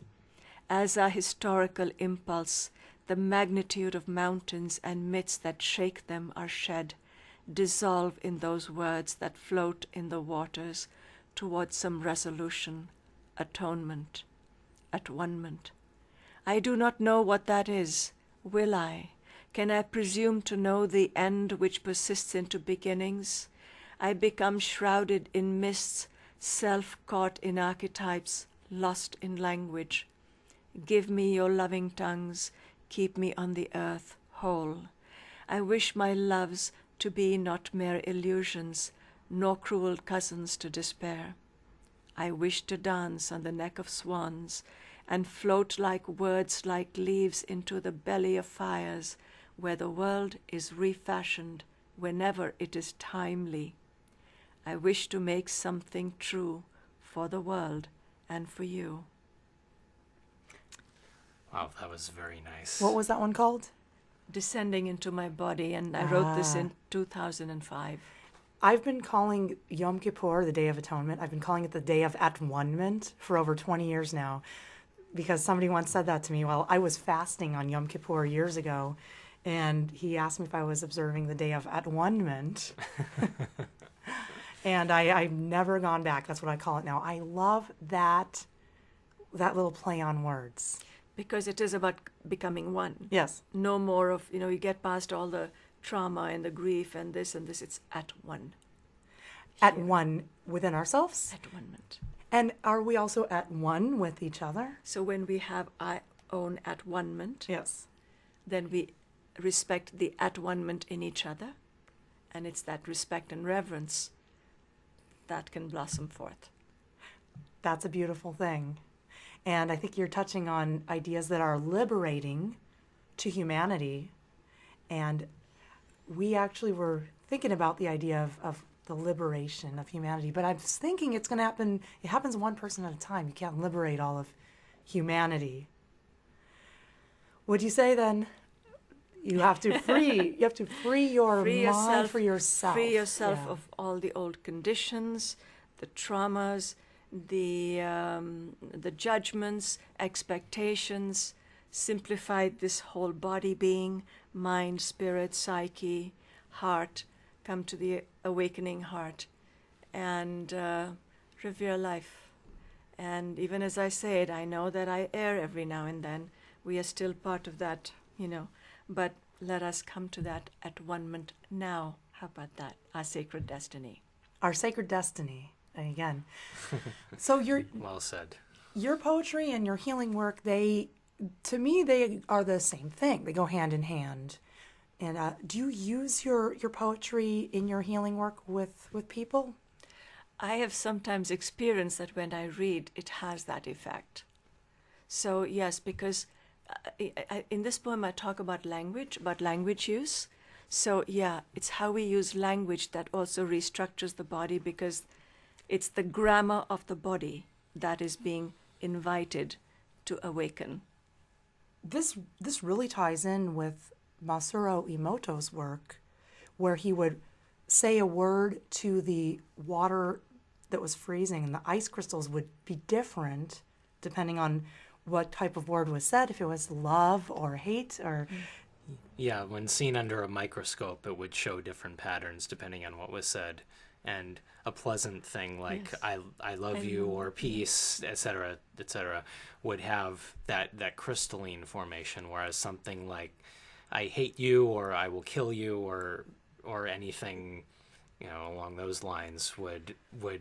As a historical impulse, the magnitude of mountains and myths that shake them are shed, dissolve in those words that float in the waters towards some resolution, atonement, at-one-ment. I do not know what that is. Will I? Can I presume to know the end which persists into beginnings? I become shrouded in mists, self-caught in archetypes, lost in language. Give me your loving tongues, keep me on the earth whole. I wish my loves to be not mere illusions, nor cruel cousins to despair. I wish to dance on the neck of swans, and float like words like leaves into the belly of fires, where the world is refashioned whenever it is timely. I wish to make something true for the world and for you. Wow, that was very nice. What was that one called? Descending into my body, and I wrote this in 2005. I've been calling Yom Kippur, the Day of Atonement, I've been calling it the Day of At-One-ment for over 20 years now, because somebody once said that to me while I was fasting on Yom Kippur years ago, and he asked me if I was observing the Day of At-One-ment. And I've never gone back. That's what I call it now. I love that little play on words. Because it is about becoming one. Yes. No more of, you get past all the trauma and the grief and this, it's at one. At Here. one within ourselves. At-one-ment. And are we also at one with each other? So when we have our own at-one-ment, Yes. then we respect the at-one-ment in each other, and it's that respect and reverence that can blossom forth. That's a beautiful thing. And I think you're touching on ideas that are liberating to humanity. And we actually were thinking about the idea of the liberation of humanity. But I was thinking it happens one person at a time. You can't liberate all of humanity. Would you say then you have to free your mind for yourself? Free yourself Yeah. of all the old conditions, the traumas, the judgments, expectations, simplify this whole body being, mind, spirit, psyche, heart, come to the awakening heart, and revere life. And even as I say it, I know that I err every now and then. We are still part of that, but let us come to that at-one-ment now. How about that? Our sacred destiny. Our sacred destiny. Again. So Well said. your poetry and your healing work, to me, they are the same thing. They go hand in hand. And do you use your poetry in your healing work with people? I have sometimes experienced that when I read, it has that effect. So yes, because in this poem I talk about language use. So yeah, it's how we use language that also restructures the body, because it's the grammar of the body that is being invited to awaken. This really ties in with Masaru Emoto's work, where he would say a word to the water that was freezing, and the ice crystals would be different depending on what type of word was said, if it was love or hate or... Yeah, when seen under a microscope, it would show different patterns depending on what was said. And a pleasant thing like Yes. I love you or peace, etc., would have that crystalline formation, whereas something like I hate you or I will kill you or anything, along those lines would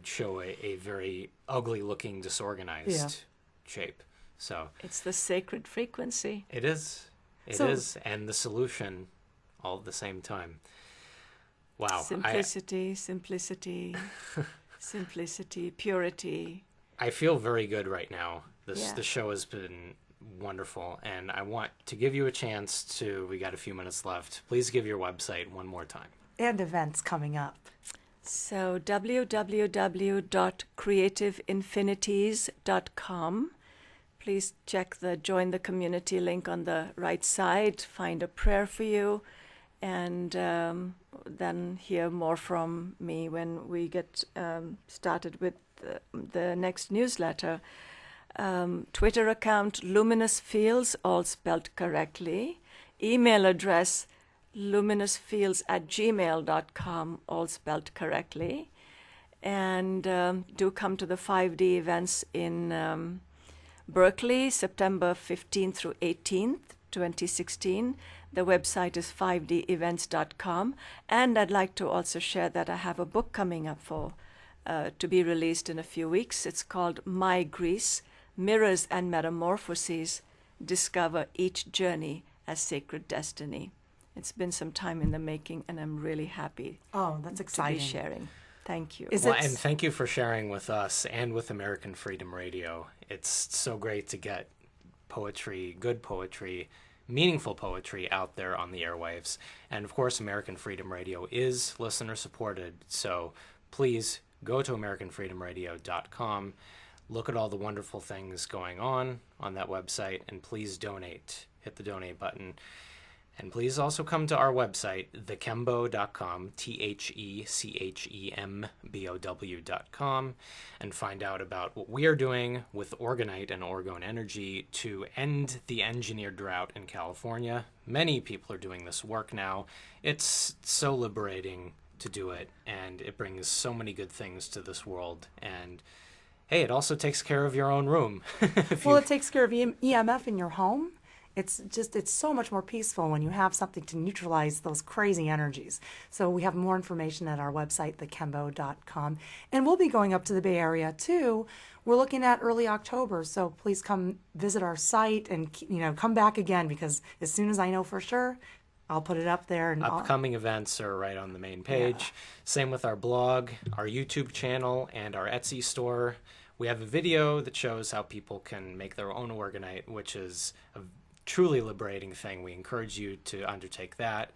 show a very ugly looking disorganized shape. So It's the sacred frequency. it is. It is, and the solution all at the same time. Wow. Simplicity, purity. I feel very good right now. Yeah. The show has been wonderful, and I want to give you a chance to, we got a few minutes left. Please give your website one more time. and events coming up. So www.creativeinfinities.com. Please check the join the community link on the right side, find a prayer for you, and then hear more from me when we get started with the next newsletter. Twitter account Luminous Fields, all spelled correctly. Email address luminousfields@gmail.com, all spelled correctly. And do come to the 5D events in Berkeley, September 15th through 18th, 2016. The website is 5devents.com. And I'd like to also share that I have a book coming up to be released in a few weeks. It's called My Greece, Mirrors and Metamorphoses, Discover Each Journey as Sacred Destiny. It's been some time in the making, and I'm really happy Oh, that's exciting. to be sharing. Thank you. Is Well, it- and thank you for sharing with us and with American Freedom Radio. It's so great to get poetry, good poetry, meaningful poetry out there on the airwaves. And of course, American Freedom Radio is listener supported. So please go to AmericanFreedomRadio.com, look at all the wonderful things going on that website, and please donate. Hit the donate button. And please also come to our website, thechembo.com, THECHEMBOW.com, and find out about what we are doing with Orgonite and Orgone Energy to end the engineered drought in California. Many people are doing this work now. It's so liberating to do it, and it brings so many good things to this world. And hey, it also takes care of your own room. Well, it takes care of EMF in your home. It's so much more peaceful when you have something to neutralize those crazy energies. So we have more information at our website, thechembo.com. And we'll be going up to the Bay Area too. We're looking at early October, so please come visit our site and come back again, because as soon as I know for sure, I'll put it up there. And Upcoming events are right on the main page. Yeah. Same with our blog, our YouTube channel, and our Etsy store. We have a video that shows how people can make their own Orgonite, which is a truly liberating thing. We encourage you to undertake that.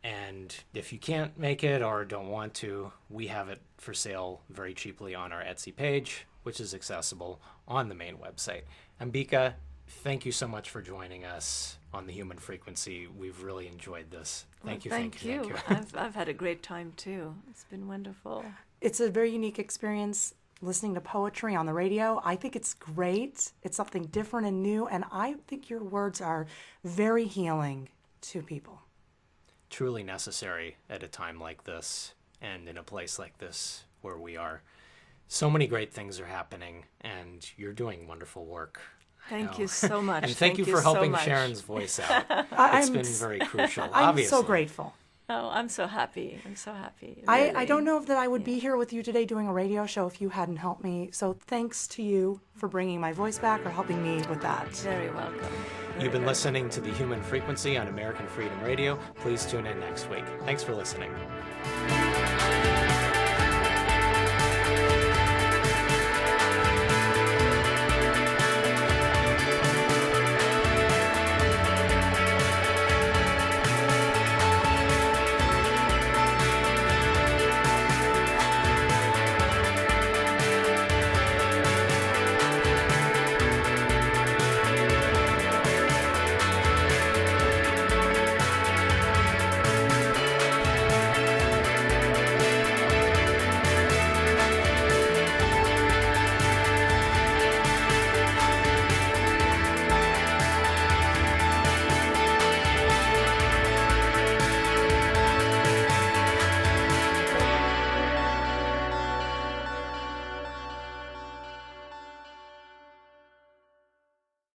And if you can't make it or don't want to, we have it for sale very cheaply on our Etsy page, which is accessible on the main website. Ambika, thank you so much for joining us on the Human Frequency. We've really enjoyed this. Thank you. Thank you. I've had a great time too. It's been wonderful. It's a very unique experience listening to poetry on the radio. I think it's great. It's something different and new, and I think your words are very healing to people. Truly necessary at a time like this and in a place like this where we are. So many great things are happening, and you're doing wonderful work. Thank you so much. And thank you for so helping much. Sharon's voice out. It's been very crucial, I'm obviously. so grateful. Oh, I'm so happy. I'm so happy. I really. don't know if that I would be here with you today doing a radio show if you hadn't helped me. So thanks to you for bringing my voice back or helping me with that. Very welcome. You've been listening to The Human Frequency on American Freedom Radio. Please tune in next week. Thanks for listening.